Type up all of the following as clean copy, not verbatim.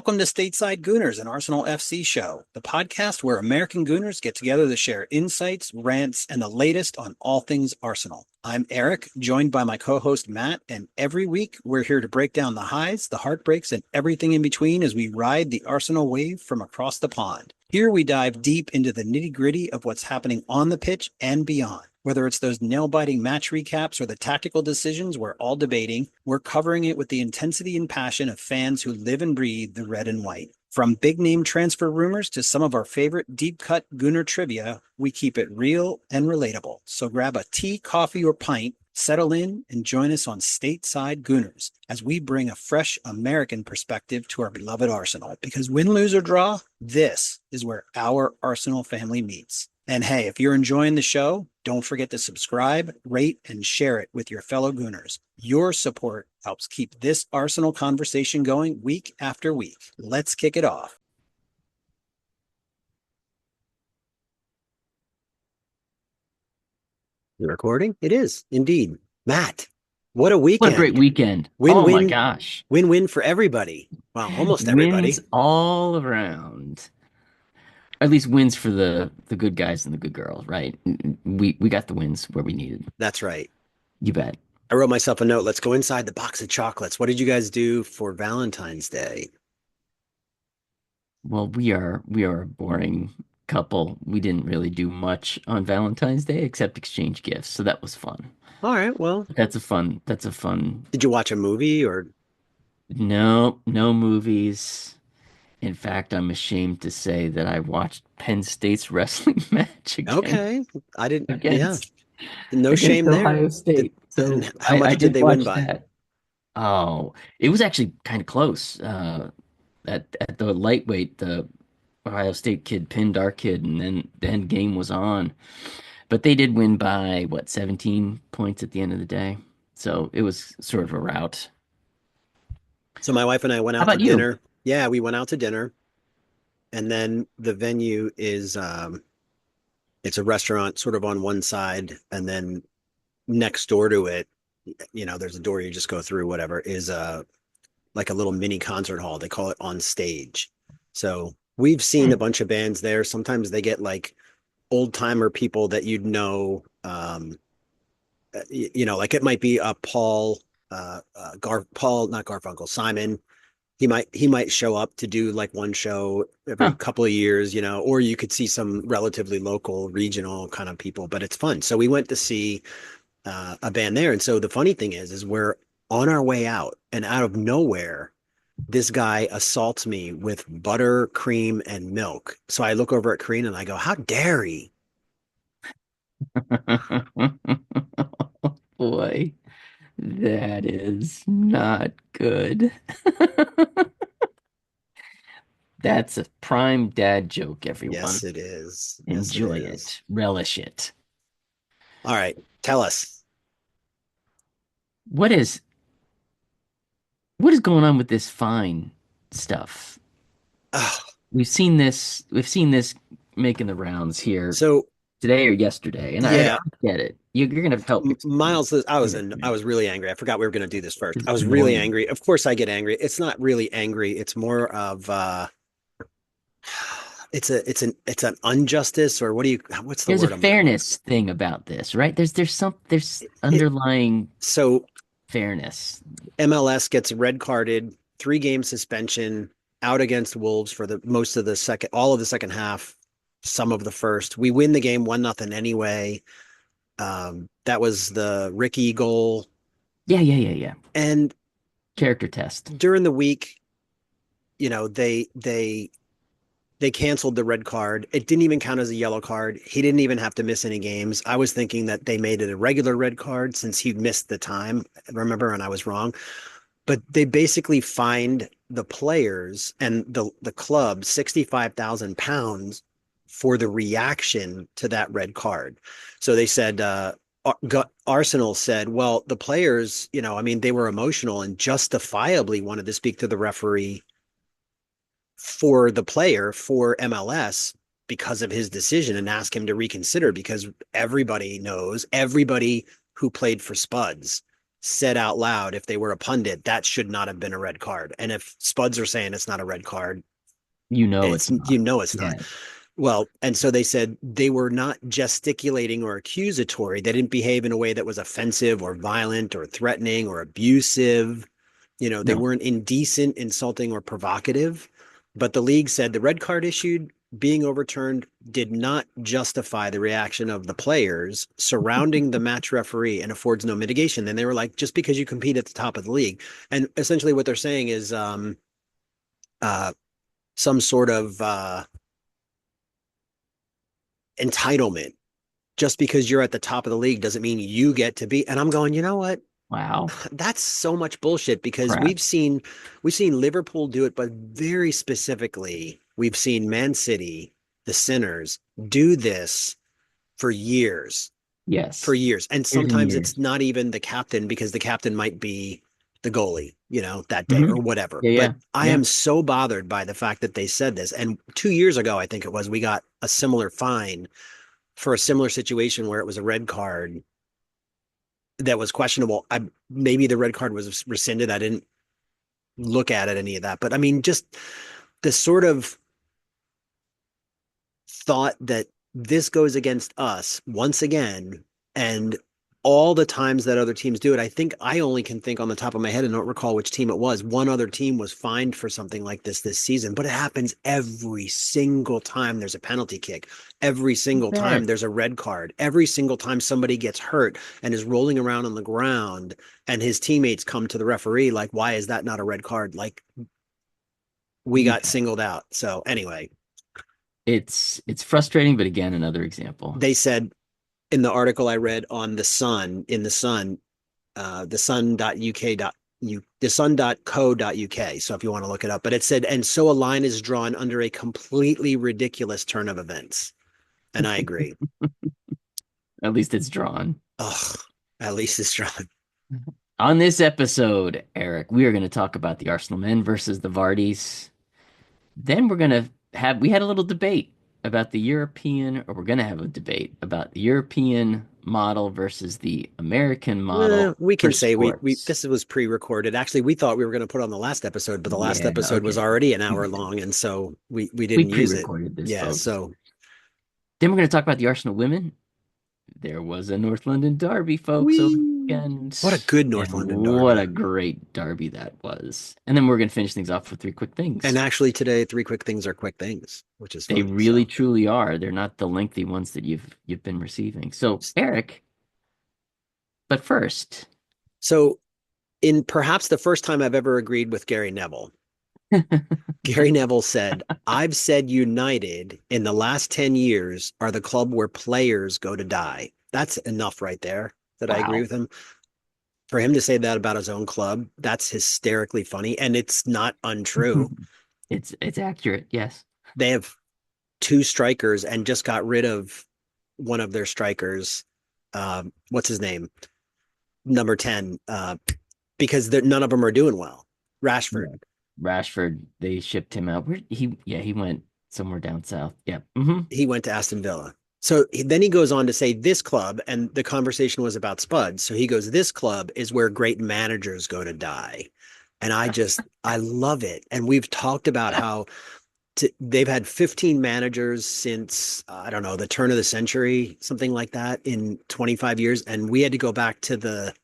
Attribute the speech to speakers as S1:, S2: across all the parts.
S1: Welcome to Stateside Gooners, an Arsenal FC show, the podcast where American Gooners get together to share insights, rants, and the latest on all things Arsenal. I'm Eric, joined by my co-host Matt, and every week we're here to break down the highs, the heartbreaks, and everything in between as we ride the Arsenal wave from across the pond. Here we dive deep into the nitty-gritty of what's happening on the pitch and beyond. Whether it's those nail-biting match recaps or the tactical decisions we're all debating, we're covering it with the intensity and passion of fans who live and breathe the red and white. From big-name transfer rumors to some of our favorite deep-cut Gooner trivia, we keep it real and relatable. So grab a tea, coffee, or pint, settle in, and join us on Stateside Gooners as we bring a fresh American perspective to our beloved Arsenal. Because win, lose, or draw, this is where our Arsenal family meets. And hey, if you're enjoying the show, don't forget to subscribe, rate, and share it with your fellow Gooners. Your support helps keep this Arsenal conversation going week after week. Let's kick it off. You're recording? It is, indeed. Matt, what a weekend.
S2: What a great weekend.
S1: Win,
S2: oh
S1: win,
S2: my gosh.
S1: Win-win for everybody. Well, almost everybody.
S2: Wins all around. At least wins for the good guys and the good girls, right? We got the wins where we needed.
S1: That's right.
S2: You bet.
S1: I wrote myself a note. Let's go inside the box of chocolates. What did you guys do for Valentine's Day?
S2: Well, we are a boring couple. We didn't really do much on Valentine's Day except exchange gifts, so that was fun.
S1: All right. Well,
S2: That's a fun.
S1: did you watch a movie or?
S2: No movies. In fact, I'm ashamed to say that I watched Penn State's wrestling match
S1: Okay. I didn't. Yeah.
S2: against
S1: No shame
S2: against
S1: there.
S2: Ohio State. So
S1: And how
S2: I
S1: much did
S2: did
S1: they win
S2: watch
S1: by?
S2: that. Oh, it was actually kind of close. At the lightweight, the Ohio State kid pinned our kid, and then the end game was on. But they did win by what, 17 points at the end of the day. So it was sort of a rout.
S1: So my wife and I went
S2: How
S1: out to
S2: about you?
S1: dinner. Yeah, we went out to dinner, and then the venue is it's a restaurant sort of on one side, and then next door to it, there's a door you just go through, whatever, is like a little mini concert hall. They call it on stage. So we've seen a
S2: Hmm.
S1: bunch of bands there. Sometimes they get like old timer people that you'd know. Like it might be a Paul, not Garfunkel, Simon. He might show up to do like one show every
S2: Huh.
S1: couple of years, or you could see some relatively local, regional kind of people. But it's fun. So we went to see a band there, and so the funny thing is we're on our way out, and out of nowhere, this guy assaults me with butter, cream, and milk. So I look over at Karina and I go, "How dare he?"
S2: Boy, that is not good. That's a prime dad joke,
S1: Yes,
S2: everyone.
S1: it is. Yes, it
S2: Enjoy
S1: is.
S2: it. Relish it.
S1: All right, tell us.
S2: What is what is going on with this fine stuff?
S1: Oh,
S2: We've seen this making the rounds here
S1: so
S2: today or yesterday, and I
S1: yeah,
S2: don't get it. You're gonna help explain
S1: Miles,
S2: it to
S1: I
S2: me.
S1: was really angry. I forgot we were going to do this first.
S2: It's
S1: I was really
S2: annoying.
S1: angry. Of course, I get angry. It's not really angry. It's more of it's an injustice, or what's the
S2: There's a
S1: word I'm looking for?
S2: fairness thing about this, right? There's
S1: It
S2: underlying
S1: so
S2: fairness.
S1: MLS gets red carded, 3 game suspension, out against Wolves for the most of the second, all of the second half, some of the first. We win the game 1-0 anyway. That was the Ricky goal.
S2: Yeah.
S1: And
S2: Character test.
S1: during the week, they canceled the red card. It didn't even count as a yellow card. He didn't even have to miss any games. I was thinking that they made it a regular red card since he missed the time, remember, and I was wrong. But they basically fined the players and the club £65,000 for the reaction to that red card. So they said Arsenal said, well, the players, I mean, they were emotional and justifiably wanted to speak to the referee for the player for MLS because of his decision and ask him to reconsider, because everybody knows, everybody who played for Spuds said out loud, if they were a pundit, that should not have been a red card. And if Spuds are saying it's not a red card,
S2: You know
S1: it's
S2: it's not.
S1: it's not.
S2: Yeah.
S1: Well, and so they said they were not gesticulating or accusatory. They didn't behave in a way that was offensive or violent or threatening or abusive. They
S2: No.
S1: weren't indecent, insulting, or provocative. But the league said the red card issued being overturned did not justify the reaction of the players surrounding the match referee and affords no mitigation. Then they were like, just because you compete at the top of the league. And essentially what they're saying is uh, some sort of entitlement. Just because you're at the top of the league doesn't mean you get to be. And I'm going, you know what?
S2: Wow.
S1: That's so much bullshit because
S2: Crap.
S1: we've seen Liverpool do it, but very specifically, we've seen Man City, the Sinners, do this for years, for
S2: Yes.
S1: years. And
S2: Years and
S1: sometimes it's
S2: years.
S1: not even the captain because the captain might be the goalie, that day
S2: Hmm.
S1: or whatever.
S2: Yeah,
S1: But
S2: yeah,
S1: I
S2: yeah.
S1: am so bothered by the fact that they said this. And 2 years ago, I think it was, we got a similar fine for a similar situation where it was a red card that was questionable. Maybe the red card was rescinded. I didn't look at it, any of that, but I mean, just the sort of thought that this goes against us once again, and all the times that other teams do it. I think I only can think on the top of my head and don't recall which team it was. One other team was fined for something like this season, but it happens every single time there's a penalty kick. Every single time
S2: Bet.
S1: there's a red card. Every single time somebody gets hurt and is rolling around on the ground and his teammates come to the referee like, why is that not a red card? Like, we got
S2: Okay.
S1: singled out. So anyway,
S2: It's frustrating, but again, another example.
S1: they said in the article I read on the Sun, in the Sun, the sun.uk. The sun.co.uk. So if you want to look it up, but it said, and so a line is drawn under a completely ridiculous turn of events. And I agree.
S2: At least it's drawn.
S1: Oh, at least it's drawn.
S2: On this episode, Eric, we are going to talk about the Arsenal men versus the Vardys. Then we had a little debate about the European, or we're going to have a debate about the European model versus the American model
S1: We
S2: for
S1: can say we
S2: sports.
S1: this was pre-recorded. Actually, we thought we were going to put on the last episode, but the last
S2: Yeah,
S1: episode was
S2: okay.
S1: already an
S2: We
S1: hour
S2: did.
S1: long, and so we
S2: We
S1: didn't use it.
S2: pre-recorded this,
S1: Yeah,
S2: folks.
S1: so
S2: Then we're going to talk about the Arsenal women. There was a North London derby, folks, over the
S1: we
S2: weekend.
S1: what a good North
S2: And
S1: London
S2: what a
S1: derby.
S2: great derby that was. And then we're going to finish things off with three quick
S1: And
S2: things.
S1: actually, today, three quick things are quick things, which is
S2: They
S1: fun.
S2: really
S1: So,
S2: truly are. They're not the lengthy ones that you've been receiving. So, Eric, but first,
S1: so in perhaps the first time I've ever agreed with Gary Neville, Gary Neville said, "I've said United in the last 10 years are the club where players go to die." That's enough right there that I agree
S2: wow.
S1: with him. For him to say that about his own club, that's hysterically funny. And it's not untrue.
S2: It's accurate, yes.
S1: They have two strikers and just got rid of one of their strikers. What's his name? Number 10, because none of them are doing well.
S2: Yeah.
S1: Rashford,
S2: Rashford, they shipped him out. He went somewhere down south. Yeah.
S1: he went to Aston Villa. So then he goes on to say this club, and the conversation was about Spuds. So he goes, this club is where great managers go to die. And I love it. And we've talked about how they've had 15 managers since, I don't know, the turn of the century, something like that in 25 years. And we had to go back to the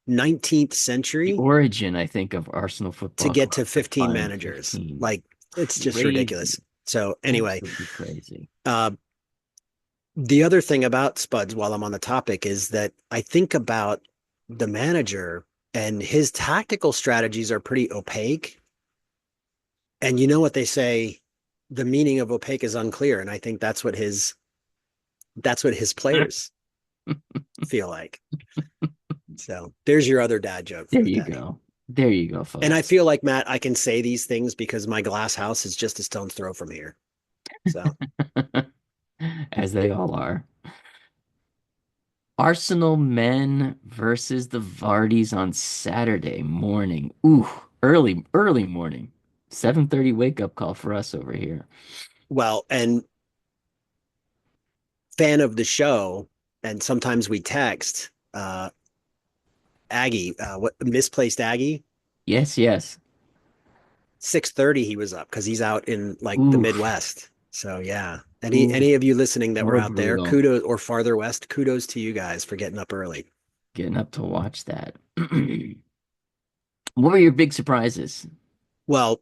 S1: 19th
S2: The
S1: century
S2: origin, I think, of Arsenal
S1: to
S2: Football
S1: get to
S2: Club to
S1: 15
S2: find
S1: managers.
S2: 15.
S1: Like, it's just
S2: Crazy.
S1: ridiculous. So anyway,
S2: Absolutely crazy.
S1: uh, the other thing about Spuds, while I'm on the topic, is that I think about the manager and his tactical strategies are pretty opaque. And you know what they say, the meaning of opaque is unclear. And I think that's what his players feel like. So there's your other dad joke for
S2: There
S1: the
S2: you
S1: day.
S2: go. There you go,
S1: And I
S2: folks.
S1: feel like, Matt, I can say these things because my glass house is just a stone's throw from here. So
S2: As they all are. Arsenal men versus the Vardys on Saturday morning. Ooh, early morning. 7:30 wake up call for us over here.
S1: well, and fan of the show, and sometimes we text. Aggie, what misplaced Aggie?
S2: Yes, yes.
S1: 6:30 he was up because he's out in like the
S2: Oof,
S1: Midwest. So yeah. Any
S2: oof,
S1: of you listening that were
S2: more
S1: out there,
S2: brutal.
S1: kudos, or farther west, kudos to you guys for getting up early.
S2: Getting up to watch that. What were your big surprises?
S1: Well,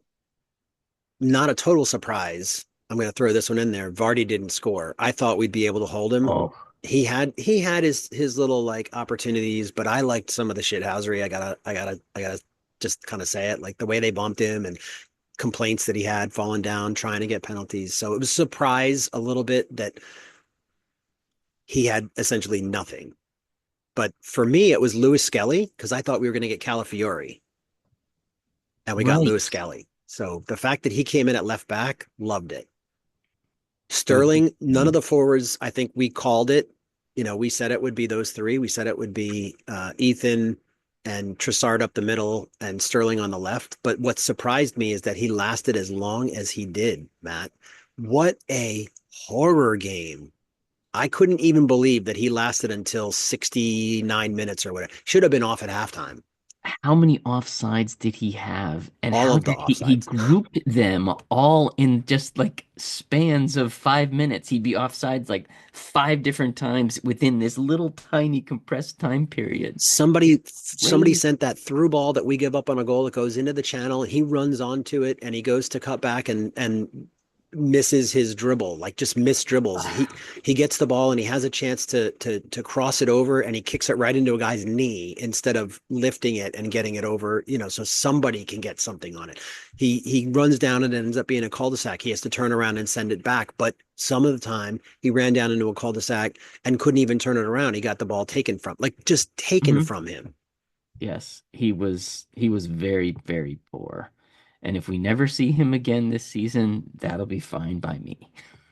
S1: not a total surprise. I'm going to throw this one in there. Vardy didn't score. I thought we'd be able to hold him.
S2: Oh,
S1: He had his little like opportunities, but I liked some of the shithousery. I gotta just kind of say it, like the way they bumped him and complaints that he had falling down trying to get penalties. So it was a surprise a little bit that he had essentially nothing. But for me, it was Lewis-Skelly because I thought we were going to get Calafiori, and we got
S2: right.
S1: Lewis-Skelly. So the fact that he came in at left back, loved it.
S2: So
S1: Sterling, none of the forwards, I think we called it. We said it would be those three. We said it would be Ethan and Trossard up the middle and Sterling on the left. But what surprised me is that he lasted as long as he did, Matt. What a horror game. I couldn't even believe that he lasted until 69 minutes or whatever. Should have been off at halftime.
S2: how many offsides did he have? And
S1: All
S2: how
S1: of the
S2: did he
S1: offsides.
S2: grouped them all in just like spans of 5 minutes? He'd be offsides like five different times within this little tiny compressed time period.
S1: Somebody
S2: Crazy.
S1: sent that through ball that we give up on a goal that goes into the channel, and he runs onto it and he goes to cut back and misses his dribble, like just missed dribbles. He gets the ball and he has a chance to cross it over, and he kicks it right into a guy's knee instead of lifting it and getting it over, so somebody can get something on it. He runs down and it ends up being a cul-de-sac. He has to turn around and send it back, but some of the time he ran down into a cul-de-sac and couldn't even turn it around. He got the ball just taken
S2: Mhm.
S1: from him.
S2: Yes, he was very, very poor. And if we never see him again this season, that'll be fine by me.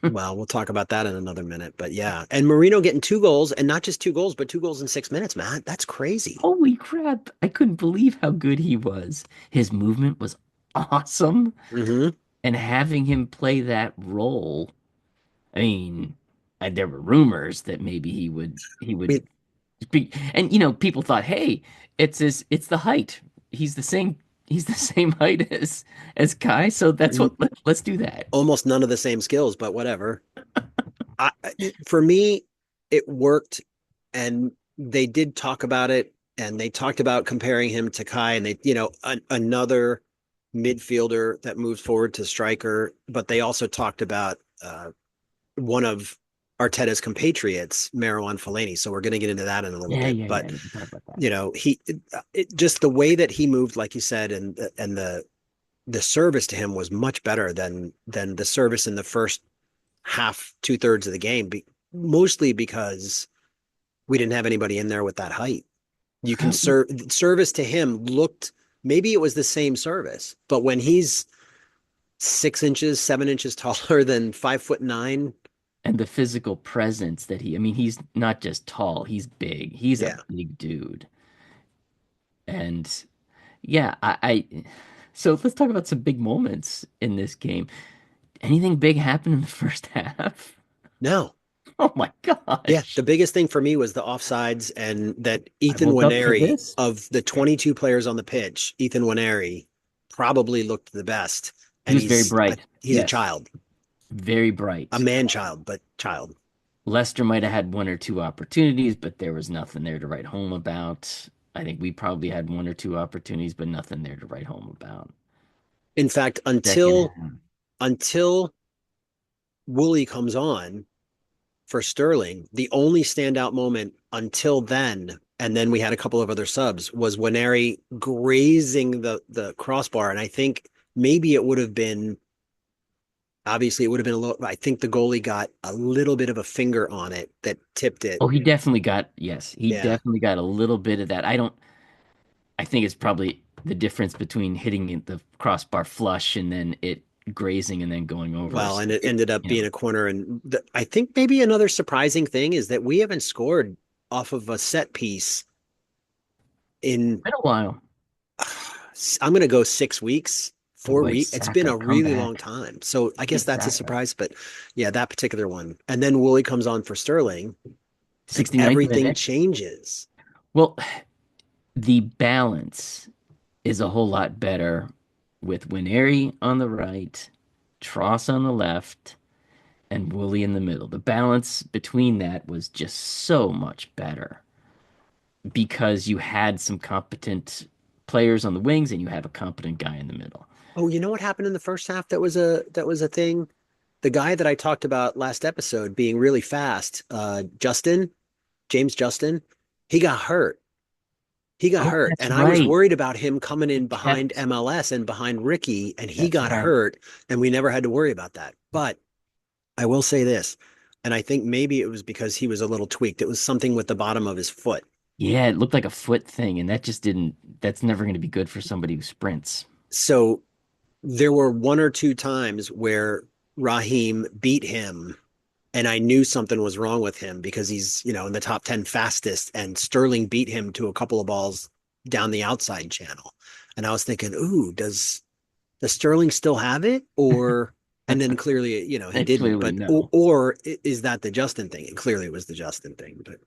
S1: Well, we'll talk about that in another minute, but yeah. And Merino getting 2 goals, and not just 2 goals, but 2 goals in 6 minutes, Matt. That's crazy.
S2: Holy crap. I couldn't believe how good he was. His movement was awesome.
S1: Hmm.
S2: And having him play that role, I mean, there were rumors that maybe he would
S1: I mean,
S2: be, and people thought, hey, it's the height. He's the same he's the same height as Kai, so that's what let's do that.
S1: almost none of the same skills, but whatever. For me, it worked, and they did talk about it, and they talked about comparing him to Kai, and another midfielder that moves forward to striker, but they also talked about one of Arteta's compatriots, Marouane Fellaini. So we're going to get into that in a little
S2: Yeah,
S1: bit.
S2: yeah, yeah.
S1: But
S2: We can talk about that.
S1: just the way that he moved, like you said, and the service to him was much better than the service in the first half, 2/3 of the game. Mostly because we didn't have anybody in there with that height. You can service to him looked, maybe it was the same service, but when he's 6 inches, 7 inches taller than 5'9".
S2: And the physical presence that I mean, he's not just tall, he's big. He's a
S1: Yeah.
S2: big dude. And yeah, so let's talk about some big moments in this game. Anything big happen in the first half?
S1: No.
S2: Oh my
S1: Yeah, the
S2: gosh.
S1: biggest thing for me was the offsides, and that
S2: I
S1: Ethan
S2: woke up for
S1: Nwaneri,
S2: this.
S1: of the 22 players on the pitch, Ethan Nwaneri probably looked the best,
S2: He
S1: and
S2: was very
S1: he's
S2: bright.
S1: a
S2: Yes,
S1: child,
S2: very
S1: a
S2: bright.
S1: man child, but child.
S2: Leicester might have had one or two opportunities, but there was nothing there to write home about. I think we probably had one or two opportunities, but nothing there to write home about.
S1: In fact,
S2: Second
S1: until Wooly comes on for Sterling, the only standout moment until then, and then we had a couple of other subs, was Nwaneri grazing the crossbar, and I think maybe it would have been, obviously it would have been a little, I think the goalie got a little bit of a finger on it that tipped it.
S2: Oh, he definitely got, yes, he
S1: Yeah.
S2: definitely got a little bit of that. I think it's probably the difference between hitting the crossbar flush and then it grazing and then going over.
S1: Well,
S2: So
S1: and it ended up
S2: you know,
S1: being a corner. And I think maybe another surprising thing is that we haven't scored off of a set piece in,
S2: been a while.
S1: I'm going to go 6 weeks, four
S2: Boy,
S1: weeks. It's been
S2: Saka,
S1: a
S2: come
S1: really long
S2: back.
S1: time. So I guess
S2: Get
S1: that's a
S2: Saka.
S1: surprise. But yeah, that particular one. And then Wooly comes on for Sterling, and
S2: 69th
S1: everything
S2: minute.
S1: changes.
S2: Well, The balance is a whole lot better with Nwaneri on the right, Tross on the left, and Wooly in the middle. The balance between that was just so much better because you had some competent players on the wings and you have a competent guy in the middle.
S1: Oh, you know what happened in the first half that was a thing? The guy that I talked about last episode being really fast, James Justin, he got hurt. He got
S2: Oh,
S1: hurt.
S2: that's
S1: And I was
S2: right.
S1: worried about him coming
S2: He
S1: in behind
S2: kept,
S1: MLS and behind Ricky, and he
S2: that's
S1: got
S2: right.
S1: hurt, and we never had to worry about that. But I will say this, and I think maybe it was because he was a little tweaked. It was something with the bottom of his foot.
S2: Yeah, it looked like a foot thing, and that just didn't, that's never going to be good for somebody who sprints.
S1: So there were one or two times where Raheem beat him, and I knew something was wrong with him because he's, in the top 10 fastest, and Sterling beat him to a couple of balls down the outside channel. And I was thinking, ooh, does Sterling still have it? Or, and then clearly, he
S2: And
S1: didn't.
S2: clearly,
S1: But, or,
S2: no.
S1: or is that the Justin thing? And clearly it was the Justin thing. But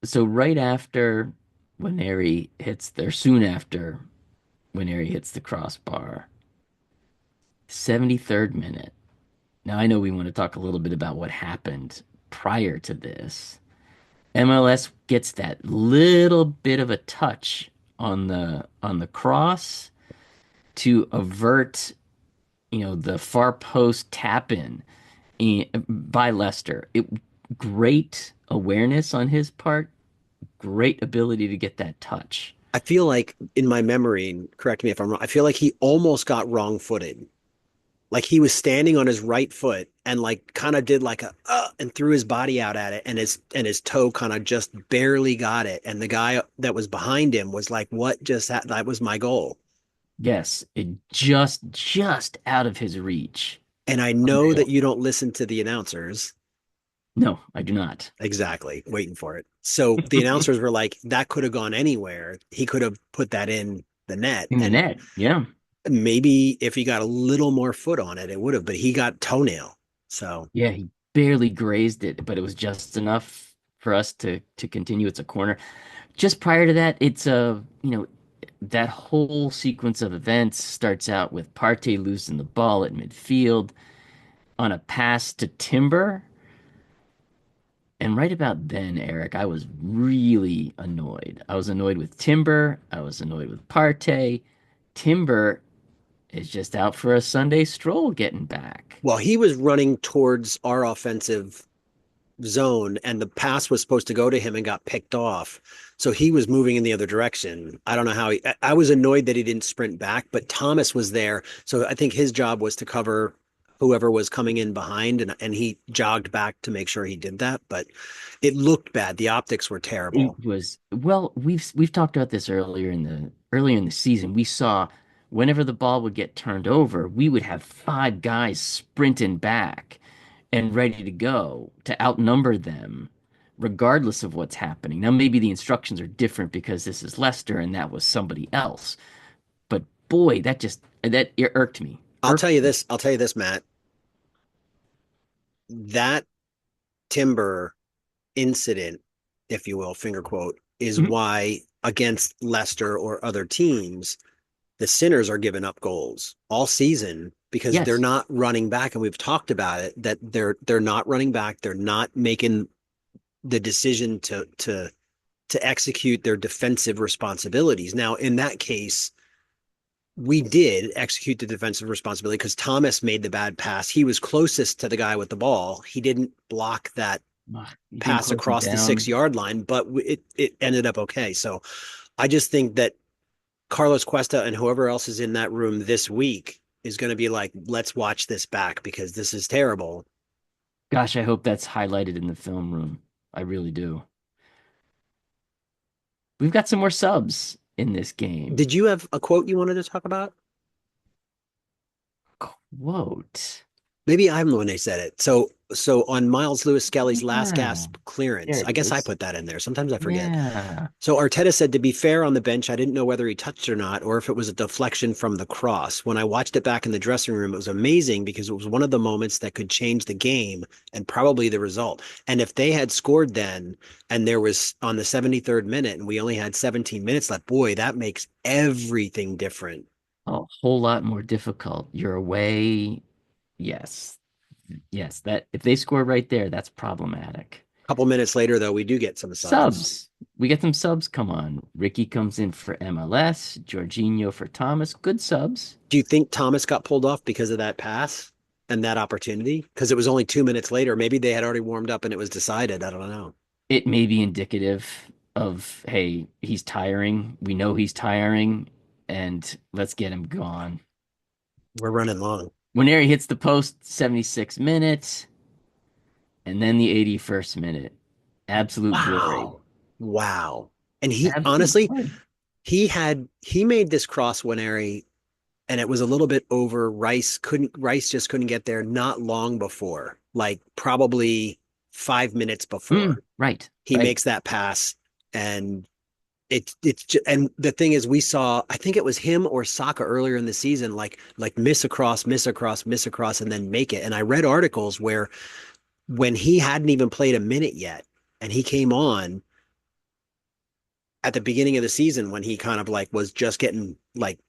S2: So right after Nwaneri hits there, soon after Nwaneri hits the crossbar, 73rd minute. Now I know we want to talk a little bit about what happened prior to this. MLS gets that little bit of a touch on the cross to avert, the far post tap in by Leicester. Great awareness on his part, great ability to get that touch.
S1: I feel like in my memory, and correct me if I'm wrong, I feel like he almost got wrong footed. Like he was standing on his right foot and like kind of did like a and threw his body out at it, and his toe kind of just barely got it, and the guy that was behind him was like, what just happened? That was my goal.
S2: Yes, it just out of his reach.
S1: And I know that
S2: Unreal.
S1: you don't listen to the announcers.
S2: No, I do not.
S1: Exactly, waiting for it. So the announcers were like, that could have gone anywhere. He could have put that in the net.
S2: In the
S1: And
S2: net. Yeah.
S1: maybe if he got a little more foot on it, it would have, but he got toenail. So
S2: Yeah, he barely grazed it, but it was just enough for us to continue. It's a corner. Just prior to that, it's that whole sequence of events starts out with Partey losing the ball at midfield on a pass to Timber. And right about then, Eric, I was really annoyed. I was annoyed with Timber. I was annoyed with Partey. Timber is just out for a Sunday stroll getting back.
S1: while he was running towards our offensive zone and the pass was supposed to go to him and got picked off. So he was moving in the other direction. I don't know how I was annoyed that he didn't sprint back, but Thomas was there. So I think his job was to cover whoever was coming in behind, and he jogged back to make sure he did that. But it looked bad. The optics were
S2: It
S1: terrible.
S2: was well, we've talked about this earlier in the season. We saw whenever the ball would get turned over, we would have five guys sprinting back and ready to go to outnumber them, regardless of what's happening. Now maybe the instructions are different because this is Leicester and that was somebody else. But boy, that irked me.
S1: I'll tell
S2: Irked
S1: you
S2: me.
S1: this. I'll tell you this, Matt. That Timber incident, if you will, finger quote, is
S2: Mhm.
S1: why against Leicester or other teams, the Sinners are giving up goals all season because they're
S2: Yes.
S1: not running back. And we've talked about it that they're not running back. They're not making the decision to execute their defensive responsibilities. Now, in that case, we did execute the defensive responsibility because Thomas made the bad pass. He was closest to the guy with the ball. He didn't block that
S2: Ugh, you didn't
S1: pass
S2: close him
S1: across the six
S2: down.
S1: yard line, but it ended up okay. So I just think that Carlos Cuesta and whoever else is in that room this week is going to be like, let's watch this back because this is terrible.
S2: Gosh, I hope that's highlighted in the film room. I really do. We've got some more subs in this game.
S1: Did you have a quote you wanted to talk about?
S2: Quote.
S1: Maybe I'm the one who said it. So on Miles Lewis-Skelly's last
S2: Yeah,
S1: gasp
S2: there
S1: clearance,
S2: it
S1: I guess I
S2: is.
S1: put that in there. Sometimes I forget.
S2: Yeah.
S1: So Arteta said, to be fair on the bench, I didn't know whether he touched or not, or if it was a deflection from the cross. When I watched it back in the dressing room, it was amazing because it was one of the moments that could change the game and probably the result. And if they had scored then, and there was on the 73rd minute, and we only had 17 minutes left, boy, that makes everything different.
S2: A whole lot more difficult. You're away. Yes. Yes, that if they score right there, that's problematic.
S1: A couple minutes later, though, we do get some subs.
S2: Subs. We get some subs. Come on. Ricky comes in for MLS, Jorginho for Thomas. Good subs.
S1: Do you think Thomas got pulled off because of that pass and that opportunity? Because it was only 2 minutes later. Maybe they had already warmed up and it was decided. I don't know.
S2: It may be indicative of, hey, he's tiring. We know he's tiring, and let's get him gone.
S1: We're running long.
S2: Nwaneri hits the post 76 minutes, and then the 81st minute. Absolute glory.
S1: Wow. Wow. And he
S2: Absolute
S1: honestly,
S2: glory.
S1: he made this cross Nwaneri and it was a little bit over. Rice just couldn't get there not long before, like probably 5 minutes before
S2: Right,
S1: he
S2: right.
S1: makes that pass. And and the thing is, we saw, I think it was him or Saka earlier in the season, like miss across, miss across, miss across, and then make it. And I read articles where when he hadn't even played a minute yet, and he came on at the beginning of the season when he kind of like was just getting like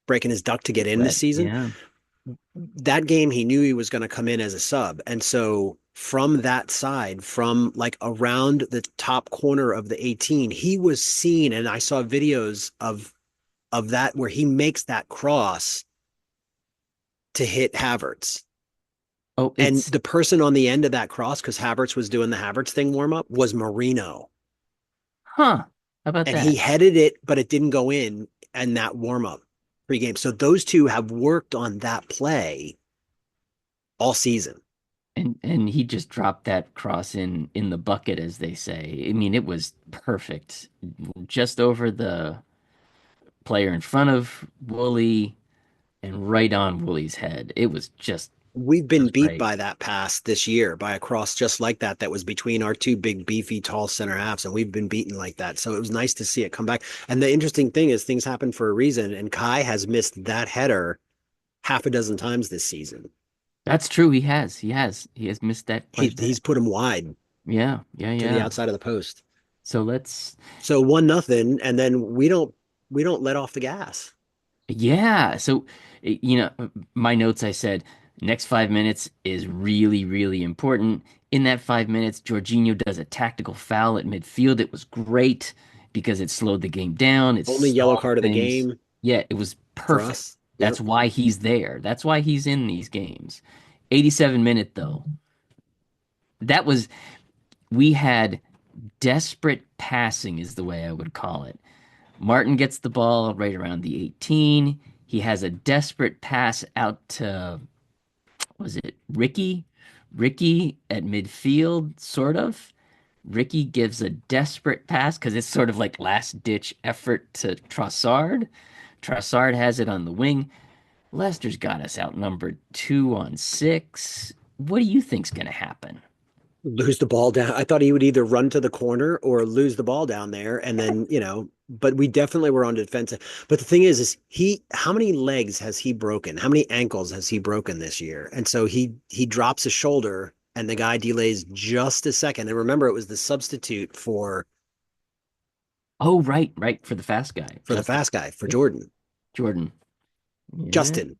S1: breaking his duck to get in this
S2: Wet.
S1: season.
S2: Yeah.
S1: That game, he knew he was going to come in as a sub. And so from that side, from like around the top corner of the 18, he was seen. And I saw videos of that where he makes that cross to hit Havertz.
S2: Oh,
S1: And
S2: it's
S1: the person on the end of that cross, because Havertz was doing the Havertz thing warm up, was Merino.
S2: huh. How about
S1: And he
S2: that?
S1: headed it, but it didn't go in that warm up pregame. So those two have worked on that play all season.
S2: And he just dropped that cross in the bucket, as they say. I mean, it was perfect. Just over the player in front of Wooly and right on Wooly's head.
S1: We've
S2: It
S1: been
S2: was
S1: beat
S2: great.
S1: by that pass this year by a cross just like that was between our two big, beefy, tall center halves, and we've been beaten like that. So it was nice to see it come back. And the interesting thing is things happen for a reason, and Kai has missed that header half a dozen times this season.
S2: That's true. He has. He has missed that quite a
S1: He's
S2: bit.
S1: put him wide
S2: Yeah, yeah,
S1: to the
S2: yeah.
S1: outside of the post.
S2: So let's
S1: So 1-0, and then we don't let off the gas.
S2: Yeah. So, my notes, I said next 5 minutes is really, really important. In that 5 minutes, Jorginho does a tactical foul at midfield. It was great because it slowed the game down. It
S1: Only yellow
S2: stalled
S1: card of the
S2: things.
S1: game
S2: Yeah, it was
S1: for
S2: perfect.
S1: us. Yep.
S2: That's why he's there. That's why he's in these games. 87-minute though. That was we had desperate passing is the way I would call it. Martin gets the ball right around the 18. He has a desperate pass out to, was it Ricky? Ricky at midfield, sort of. Ricky gives a desperate pass because it's sort of like last ditch effort to Trossard. Trossard has it on the wing. Leicester's got us outnumbered 2-6. What do you think's going to happen?
S1: Lose the ball down. I thought he would either run to the corner or lose the ball down there. And then, but we definitely were on defensive. But the thing is how many legs has he broken? How many ankles has he broken this year? And so he drops a shoulder and the guy delays just a second. And remember, it was the substitute
S2: Oh, right, right, for the fast guy,
S1: for the
S2: Justin.
S1: fast guy, for
S2: Yep.
S1: Jordan.
S2: Jordan. Yeah.
S1: Justin.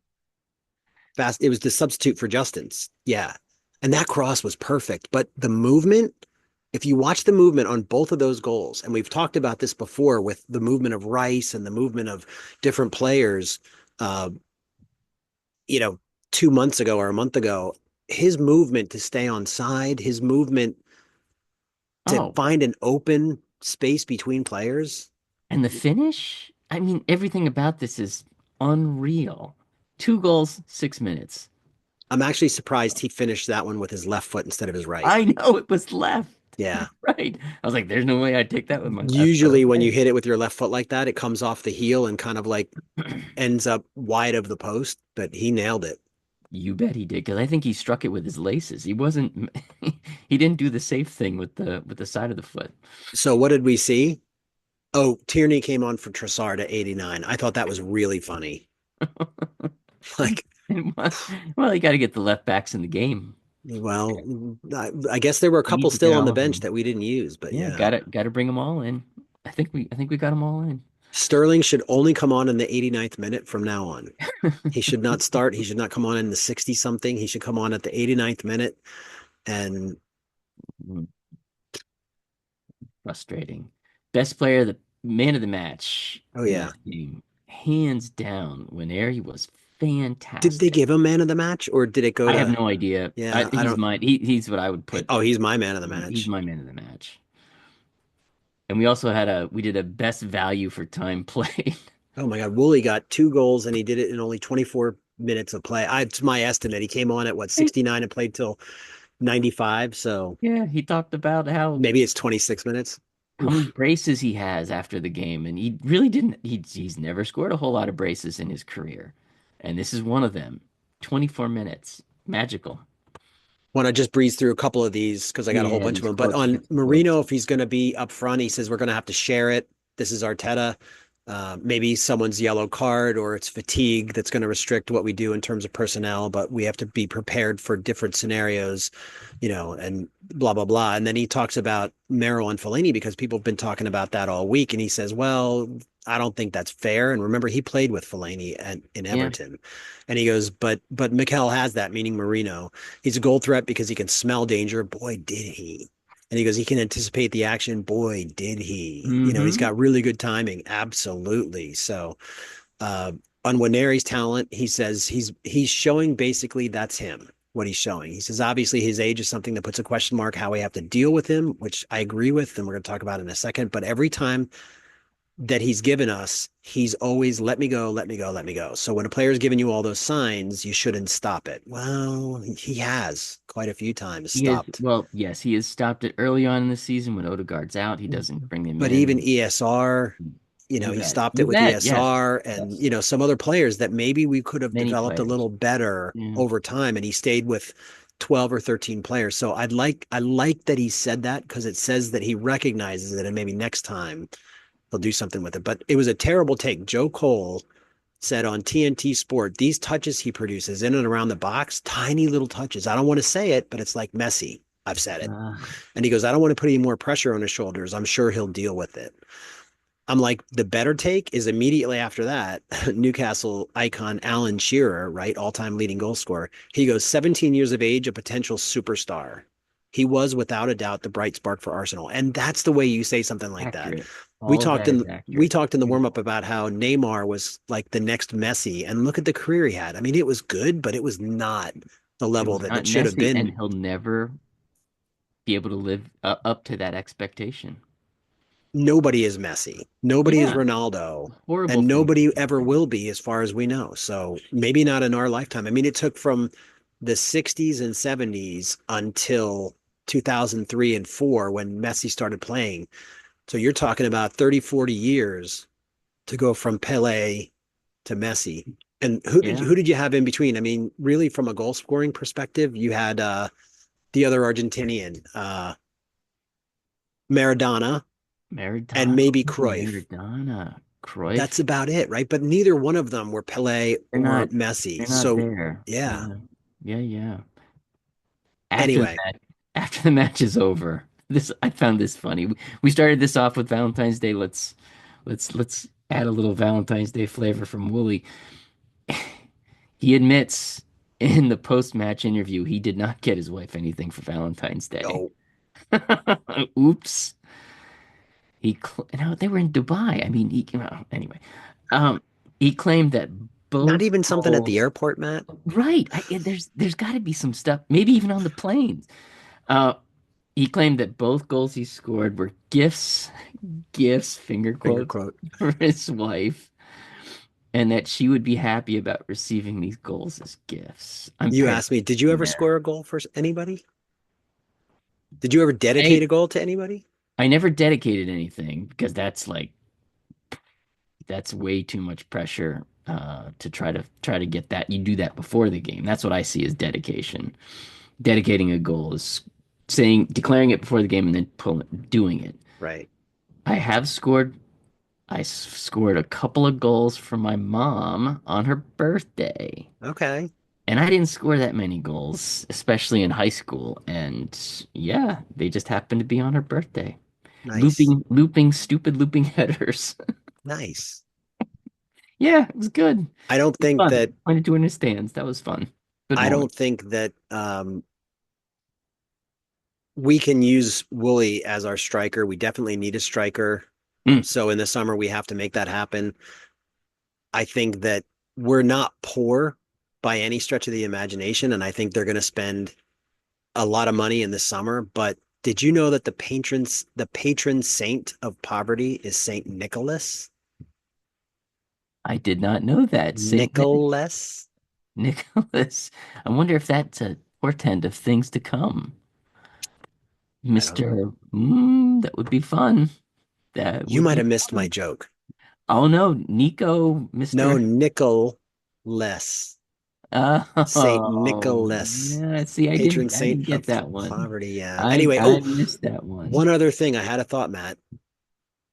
S1: Fast. It was the substitute for Justin's. Yeah. And that cross was perfect. But the movement, if you watch the movement on both of those goals, and we've talked about this before with the movement of Rice and the movement of different players, uh, you know, 2 months ago or a month ago, his movement to stay on side, his movement to
S2: Oh,
S1: find an open space between players.
S2: and the finish? I mean, everything about this is unreal. 2 goals, 6 minutes.
S1: I'm actually surprised he finished that one with his left foot instead of his right.
S2: I know it was left.
S1: Yeah.
S2: Right. I was like, there's no way I'd take that with my left, but
S1: Usually when you
S2: okay.
S1: hit it with your left foot like that, it comes off the heel and kind of like ends up wide of the post, but he nailed it.
S2: You bet he did, because I think he struck it with his laces. He wasn't he didn't do the safe thing with the side of the foot.
S1: So what did we see? Oh, Tierney came on for Trossard at 89. I thought that was really funny. Like,
S2: Well, you got to get the left backs in the game.
S1: well, I guess there were a
S2: You need
S1: couple
S2: to get
S1: still on
S2: all
S1: the
S2: of
S1: bench
S2: them.
S1: that we didn't use, but
S2: Yeah,
S1: yeah.
S2: gotta bring them all in. I think we got them all in.
S1: Sterling should only come on in the 89th minute from now on. He should not start. He should not come on in the 60 something. He should come on at the 89th minute. And
S2: Mm, frustrating. Best player, the man of the match
S1: oh
S2: in
S1: yeah.
S2: this game, hands down. Nwaneri was
S1: Did they
S2: fantastic.
S1: give him man of the match or did it go
S2: I have
S1: to
S2: no idea.
S1: yeah, I
S2: He's
S1: don't
S2: mine. He's what I would put.
S1: oh, he's my man of the
S2: He's
S1: match.
S2: my man of the match. And we also we did a best value for time played.
S1: Oh my God. Wooly got 2 goals and he did it in only 24 minutes of play. It's my estimate. He came on at what, 69 and played till 95. So
S2: Yeah, he talked about
S1: maybe it's 26 minutes.
S2: how many
S1: Oof.
S2: braces he has after the game, and he really didn't. He's never scored a whole lot of braces in his career, and this is one of them. 24 minutes, magical.
S1: Want to just breeze through a couple of these because I got a whole
S2: Yeah,
S1: bunch of
S2: these
S1: them. But
S2: quotes,
S1: on
S2: shoot some quotes.
S1: Merino, if he's going to be up front, he says we're going to have to share it. This is Arteta. Maybe someone's yellow card or it's fatigue that's going to restrict what we do in terms of personnel, but we have to be prepared for different scenarios, and blah, blah, blah. And then he talks about Merrill and Fellaini because people have been talking about that all week. And he says, well, I don't think that's fair. And remember, he played with Fellaini in
S2: Yeah,
S1: Everton. And he goes, but Mikel has that, meaning Merino. He's a goal threat because he can smell danger. Boy, did he. And he goes, he can anticipate the action. Boy, did he. He's
S2: mm-hmm.
S1: got really good timing. Absolutely. So on Nwaneri's talent, he says he's showing basically that's him, what he's showing. He says, obviously, his age is something that puts a question mark how we have to deal with him, which I agree with, and we're going to talk about in a second. But every time that he's given us, he's always let me go, let me go, let me go. So when a player's giving you all those signs, you shouldn't stop it. Well, he has quite a few times
S2: He is.
S1: stopped.
S2: Well, yes, he has stopped it early on in the season when Odegaard's out. He doesn't bring him
S1: But even
S2: in.
S1: ESR,
S2: You
S1: he
S2: bet.
S1: stopped it
S2: You
S1: with
S2: bet. Yes.
S1: ESR and,
S2: Yes.
S1: some other players that maybe we could have
S2: Many
S1: developed a
S2: players.
S1: little better
S2: Yeah.
S1: over time. And he stayed with 12 or 13 players. So I like that he said that because it says that he recognizes it and maybe next time he'll do something with it. But it was a terrible take. Joe Cole said on TNT Sport, these touches he produces in and around the box, tiny little touches. I don't want to say it, but it's like Messi. I've said it.
S2: Uh,
S1: And he goes, I don't want to put any more pressure on his shoulders. I'm sure he'll deal with it. I'm like, the better take is immediately after that, Newcastle icon Alan Shearer, right? All time leading goal scorer. He goes, 17 years of age, a potential superstar. He was without a doubt the bright spark for Arsenal. And that's the way you say something like that.
S2: accurate.
S1: We
S2: All of
S1: talked
S2: that is
S1: in we
S2: accurate.
S1: talked in the warm up
S2: Beautiful.
S1: about how Neymar was like the next Messi, and look at the career he had. I mean, it was good, but it was not the
S2: It
S1: level
S2: was
S1: that
S2: not
S1: it should have
S2: Messi, and
S1: been.
S2: he'll never be able to live up to that expectation.
S1: Nobody is Messi. Nobody is
S2: Yeah,
S1: Ronaldo.
S2: horrible
S1: And
S2: thing
S1: nobody
S2: to
S1: ever
S2: say.
S1: will be, as far as we know. So maybe not in our lifetime. I mean, it took from the 60s and 70s until 2003 and 4 when Messi started playing. So you're talking about 30, 40 years to go from Pele to Messi. And who did
S2: Yeah,
S1: who did you have in between? I mean, really, from a goal scoring perspective, you had the other Argentinian, Maradona, and
S2: Maradona,
S1: maybe
S2: oh,
S1: Cruyff.
S2: Maradona,
S1: That's
S2: Cruyff.
S1: about it, right? But neither one of them were Pele
S2: They're
S1: or
S2: not.
S1: Messi.
S2: They're not
S1: So
S2: there.
S1: yeah.
S2: Yeah, yeah, yeah. After the
S1: Anyway,
S2: match, after the match is over, this I found this funny. We started this off with Valentine's Day. Let's add a little Valentine's Day flavor from Wooly. He admits in the post-match interview he did not get his wife anything for Valentine's Day.
S1: no,
S2: Oops. No, they were in Dubai. I mean, well, anyway. Um, he claimed that
S1: not
S2: both
S1: even something at the
S2: goals.
S1: airport, Matt.
S2: Right. There's got to be some stuff. Maybe even on the planes. Uh, he claimed that both goals he scored were gifts, finger
S1: Finger
S2: quotes,
S1: quote.
S2: for his wife, and that she would be happy about receiving these goals as gifts. I'm
S1: You asked me, did you
S2: paraphrasing
S1: ever
S2: there.
S1: score a goal for anybody? Did you ever
S2: I
S1: dedicate a goal to anybody?
S2: I never dedicated anything because that's way too much pressure. to try to get that. You do that before the game. That's what I see as dedication. Dedicating a goal is declaring it before the game and then doing it.
S1: Right.
S2: I have scored. Scored a couple of goals for my mom on her birthday.
S1: Okay.
S2: And I didn't score that many goals, especially in high school. And yeah, they just happened to be on her birthday.
S1: Nice.
S2: Stupid looping headers.
S1: Nice.
S2: Yeah, it was good. It
S1: I don't
S2: was
S1: think that
S2: fun. Pointed to in the stands. That was fun. Good
S1: I
S2: moment.
S1: don't think that we can use Wooly as our striker. We definitely need a striker.
S2: Mm,
S1: So in the summer we have to make that happen. I think that we're not poor by any stretch of the imagination, and I think they're going to spend a lot of money in the summer. But did you know that the patron saint of poverty is Saint Nicholas?
S2: I did not know that. Saint
S1: Nicholas?
S2: Nicholas. I wonder if that's a portend of things to come.
S1: I don't know.
S2: Mr. That would be fun. That
S1: You
S2: would
S1: might
S2: be
S1: have missed my
S2: fun.
S1: joke.
S2: Oh no, Nico,
S1: No,
S2: Mr.
S1: Nicholas. Saint
S2: Oh,
S1: Nicholas,
S2: yeah. See,
S1: patron
S2: I didn't
S1: saint
S2: get
S1: of
S2: that one.
S1: poverty. Yeah.
S2: I
S1: Anyway,
S2: I missed that one.
S1: one other thing. I had a thought, Matt.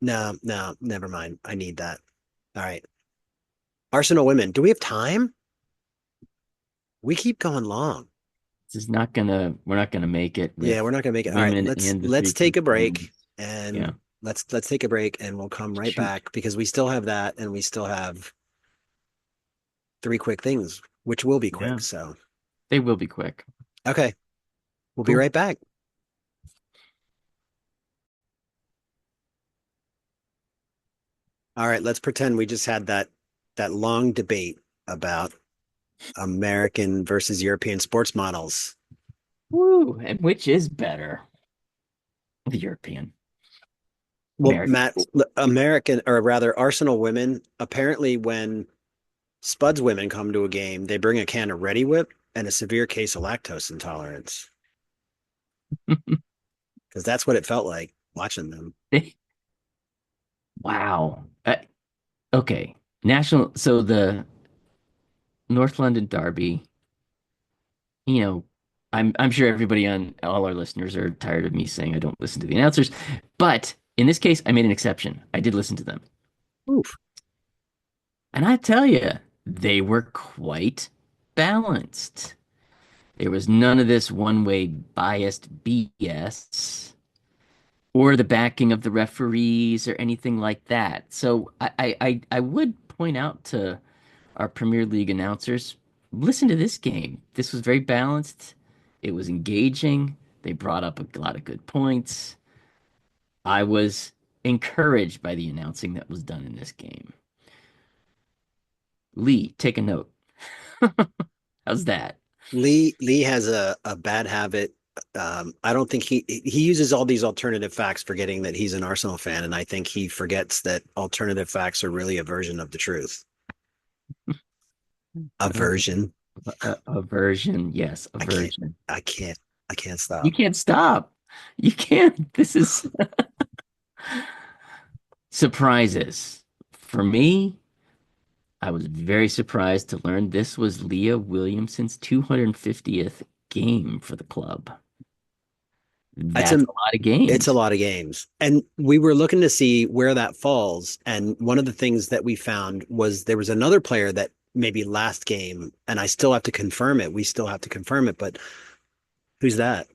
S1: No, no, never mind. I need that. All right. Arsenal women. Do we have time? We keep going long.
S2: This is we're not gonna make it
S1: Yeah,
S2: with
S1: we're not gonna make it. All right,
S2: women
S1: let's
S2: and the
S1: let's
S2: three
S1: take a
S2: components.
S1: break and
S2: Yeah.
S1: let's take a break and we'll come right
S2: Shoot.
S1: back because we still have that and we still have three quick things, which will be quick.
S2: Yeah.
S1: So,
S2: They will be quick.
S1: okay, we'll be
S2: Cool.
S1: right back. All right, let's pretend we just had that long debate about American versus European sports models.
S2: Woo. And which is better? The European.
S1: Well,
S2: American.
S1: Matt, American or rather Arsenal women, apparently when Spuds women come to a game, they bring a can of Ready Whip and a severe case of lactose intolerance because that's what it felt like watching them.
S2: Wow. Okay. So the North London Derby, you know, I'm sure everybody on all our listeners are tired of me saying I don't listen to the announcers, but in this case, I made an exception. I did listen to them.
S1: Oof.
S2: And I tell you, they were quite balanced. There was none of this one-way biased BS or the backing of the referees or anything like that. So I would point out to our Premier League announcers, listen to this game. This was very balanced. It was engaging. They brought up a lot of good points. I was encouraged by the announcing that was done in this game. Lee, take a note. How's that?
S1: Lee has a bad habit. I don't think he uses all these alternative facts, forgetting that he's an Arsenal fan, and I think he forgets that alternative facts are really a version of the truth. A
S2: Uh,
S1: version.
S2: aversion, yes,
S1: I can't.
S2: aversion.
S1: I can't. I can't
S2: You
S1: stop.
S2: can't stop. You can't. This is surprises. For me, I was very surprised to learn this was Leah Williamson's 250th game for the club.
S1: That's
S2: That's
S1: a
S2: a lot of
S1: It's a
S2: games.
S1: lot of games. And we were looking to see where that falls. And one of the things that we found was there was another player that maybe last game, and I still have to confirm it. We still have to confirm it, but who's that?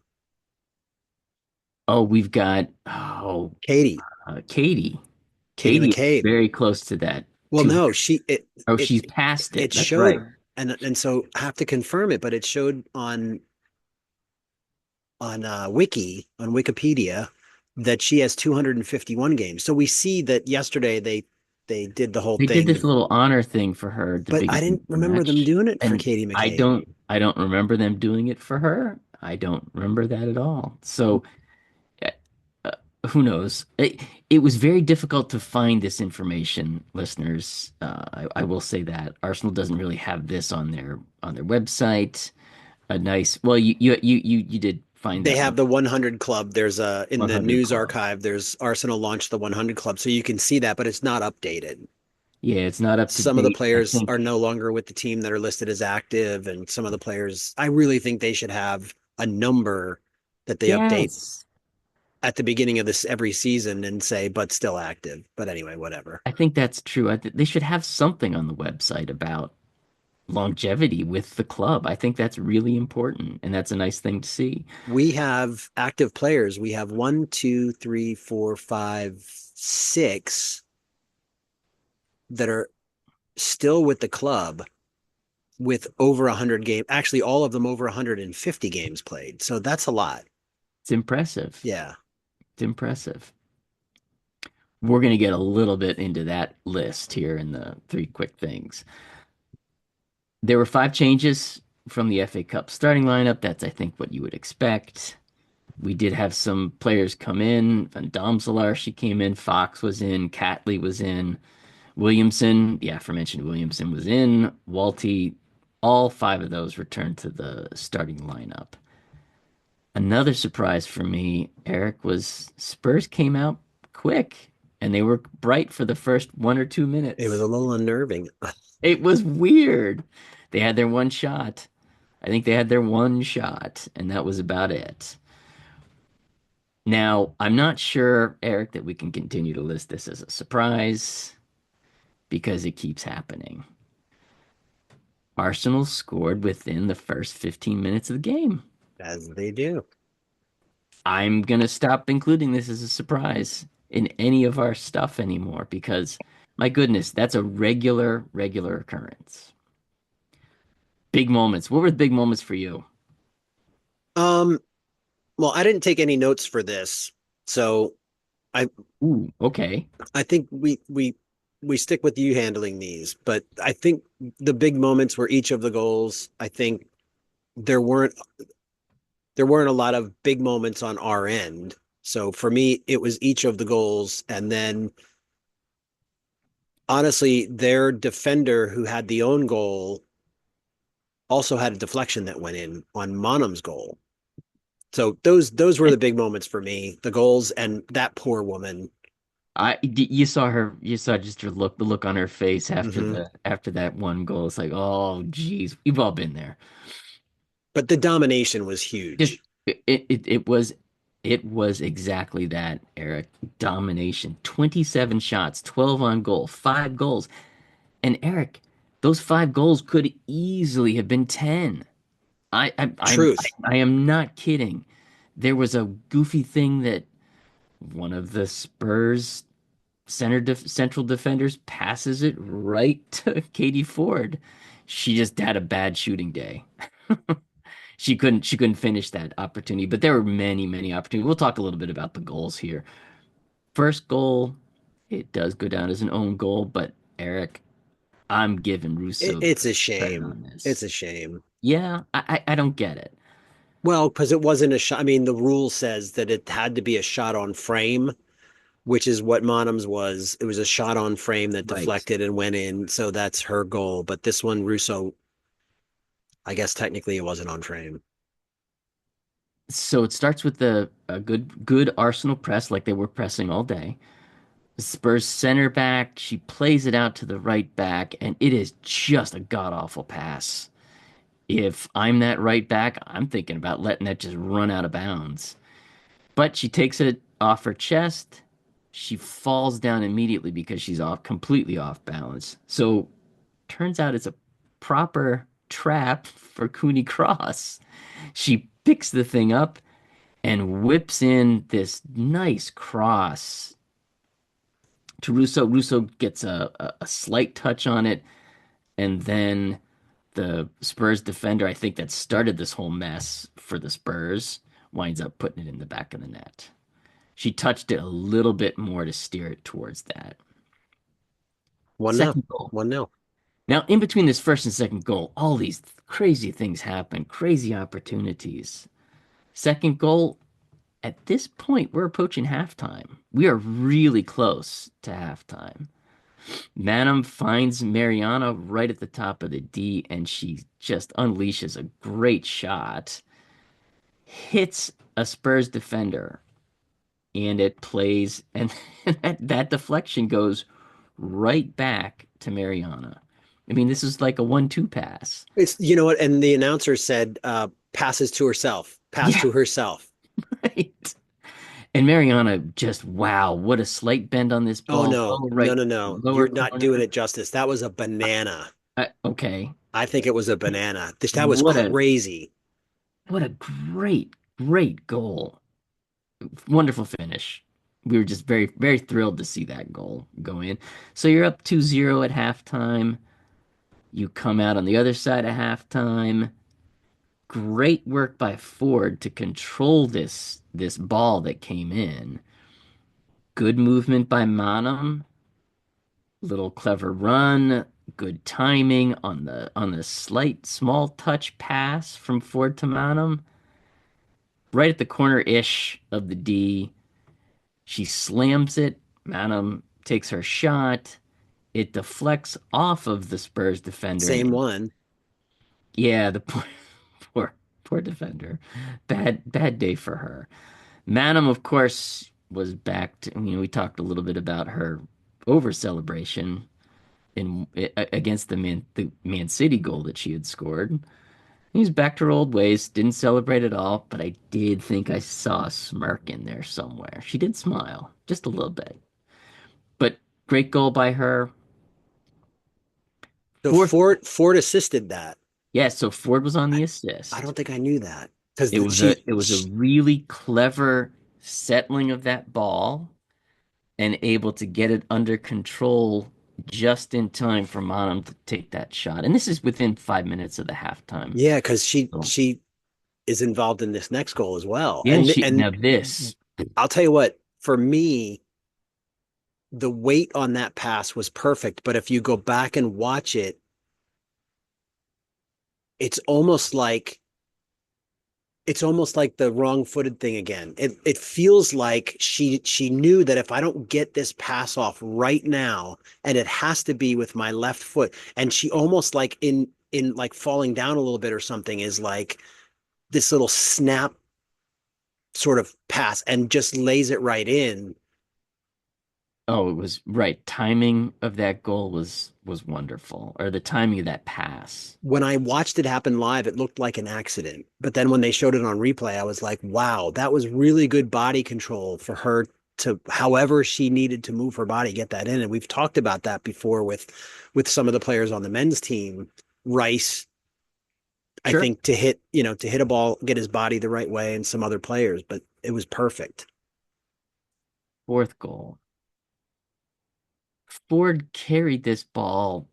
S2: Oh, we've got
S1: Katie.
S2: Katie.
S1: Katie
S2: Katie is
S1: McCabe.
S2: very close to that
S1: Well, no,
S2: 200. Oh,
S1: it
S2: she's past it.
S1: it
S2: That's right.
S1: showed and so I have to confirm it, but it showed on wiki on Wikipedia that she has 251 games. So we see that yesterday they did the whole
S2: They did this
S1: thing,
S2: little honor thing for her at the
S1: but I
S2: beginning
S1: didn't
S2: of the
S1: remember them
S2: match,
S1: doing it for
S2: and
S1: Katie McCabe.
S2: I don't remember them doing it for her. I don't remember that at all. So uh, uh, who knows? It was very difficult to find this information, listeners. I will say that Arsenal doesn't really have this on their website. A nice, well, you did find
S1: They
S2: that
S1: have
S2: one,
S1: the 100 Club. There's a in the
S2: 100
S1: news
S2: Club.
S1: archive. There's Arsenal launched the 100 Club, so you can see that, but it's not updated.
S2: Yeah, it's not up to
S1: Some of the
S2: date. I
S1: players are
S2: think,
S1: no longer with the team that are listed as active, and some of the players, I really think they should have a number that they update
S2: yes,
S1: at the beginning of this every season and say, but still active. But anyway, whatever.
S2: I think that's true. They should have something on the website about longevity with the club. I think that's really important, and that's a nice thing to see.
S1: We have active players. We have one, two, three, four, five, six that are still with the club with over 100 games. Actually, all of them over 150 games played. So that's a lot.
S2: It's impressive.
S1: Yeah.
S2: It's impressive. We're going to get a little bit into that list here in the three quick things. There were five changes from the FA Cup starting lineup. That's, I think, what you would expect. We did have some players come in. Van Domselaar, she came in. Fox was in. Catley was in. Williamson, the aforementioned Williamson, was in. Walty, all five of those returned to the starting lineup. Another surprise for me, Eric, was Spurs came out quick and they were bright for the first 1 or 2 minutes.
S1: It was a little unnerving.
S2: It was weird. They had their one shot. I think they had their one shot, and that was about it. Now, I'm not sure, Eric, that we can continue to list this as a surprise because it keeps happening. Arsenal scored within the first 15 minutes of the game.
S1: As they do.
S2: I'm going to stop including this as a surprise in any of our stuff anymore because, my goodness, that's a regular occurrence. Big moments. What were the big moments for you?
S1: Um, well, I didn't take any notes for this, so I
S2: Ooh, okay.
S1: I think we stick with you handling these, but I think the big moments were each of the goals. I think there weren't there weren't a lot of big moments on our end. So for me, it was each of the goals, and then honestly, their defender who had the own goal also had a deflection that went in on MotM's goal. So those were the big moments for me, the goals and that poor woman.
S2: You saw her, you saw just her look, the look on her face
S1: Hmm.
S2: after that one goal. It's like, oh, geez, we've all been there.
S1: But the domination was
S2: Just
S1: huge.
S2: it was exactly that, Eric. Domination. 27 shots, 12 on goal, five goals. And Eric, those five goals could easily have been 10.
S1: Truth.
S2: I am not kidding. There was a goofy thing that one of the Spurs central defenders passes it right to Katie Ford. She just had a bad shooting day. She couldn't finish that opportunity, but there were many opportunities. We'll talk a little bit about the goals here. First goal, it does go down as an own goal, but Eric, I'm giving Russo the
S1: It's a
S2: credit
S1: shame.
S2: on
S1: It's
S2: this.
S1: a shame.
S2: Yeah, I don't get it.
S1: Well, because it wasn't a shot. I mean, the rule says that it had to be a shot on frame, which is what MotM's was. It was a shot on frame that
S2: Right.
S1: deflected and went in. So that's her goal. But this one, Russo, I guess technically it wasn't on frame.
S2: So it starts with the a good Arsenal press like they were pressing all day. Spurs center back, she plays it out to the right back, and it is just a god awful pass. If I'm that right back, I'm thinking about letting that just run out of bounds. But she takes it off her chest. She falls down immediately because she's off completely off balance. So turns out it's a proper trap for Cooney Cross. She picks the thing up and whips in this nice cross to Russo. Russo gets a slight touch on it, and then the Spurs defender, I think that started this whole mess for the Spurs, winds up putting it in the back of the net. She touched it a little bit more to steer it towards that.
S1: 1-0.
S2: Second goal.
S1: 1-0.
S2: Now, in between this first and second goal, all these crazy things happen, crazy opportunities. Second goal, at this point, we're approaching halftime. We are really close to halftime. Madam finds Mariana right at the top of the D, and she just unleashes a great shot, hits a Spurs defender, and it plays, and that deflection goes right back to Mariana. I mean, this is like a 1-2 pass.
S1: It's you know what, and the announcer said passes to herself, pass
S2: Yeah,
S1: to herself.
S2: right. And Mariana just wow, what a slight bend on this
S1: Oh
S2: ball.
S1: no,
S2: Lower
S1: no,
S2: right,
S1: no, no.
S2: lower
S1: You're not doing
S2: corner.
S1: it justice. That was a banana.
S2: Okay.
S1: I think it was a banana. That was
S2: What a
S1: crazy.
S2: what a great goal. Wonderful finish. We were just very thrilled to see that goal go in. So you're up 2-0 at halftime. You come out on the other side of halftime. Great work by Ford to control this ball that came in. Good movement by MotM. Little clever run. Good timing on the slight small touch pass from Ford to MotM. Right at the corner-ish of the D. She slams it. MotM takes her shot. It deflects off of the Spurs defender,
S1: Same
S2: and
S1: one.
S2: yeah, the poor poor defender. Bad day for her. Manum, of course, was back to, we talked a little bit about her over celebration against the Man City goal that she had scored. He's back to her old ways, didn't celebrate at all, but I did think I saw a smirk in there somewhere. She did smile, just a little bit. But great goal by her.
S1: So
S2: Fourth,
S1: Ford assisted that.
S2: yeah, so Ford was on
S1: I,
S2: the
S1: I don't
S2: assist.
S1: think I knew that because
S2: It was a really clever settling of that ball and able to get it under control just in time for Monum to take that shot. And this is within 5 minutes of the halftime.
S1: yeah, because she
S2: So,
S1: she is involved in this next goal as well.
S2: yeah, she now this.
S1: I'll tell you what, for me, the weight on that pass was perfect. But if you go back and watch it, it's almost like it's almost like the wrong-footed thing again. It feels like she knew that if I don't get this pass off right now, and it has to be with my left foot, and she almost like in like falling down a little bit or something is like this little snap sort of pass and just lays it right in.
S2: Oh, it was right. Timing of that goal was wonderful, or the timing of that pass.
S1: When I watched it happen live, it looked like an accident. But then when they showed it on replay, I was like, wow, that was really good body control for her to however she needed to move her body, get that in. And we've talked about that before with some of the players on the men's team. Rice, I
S2: Sure.
S1: think, to hit a ball, get his body the right way, and some other players, but it was perfect.
S2: Fourth goal. Ford carried this ball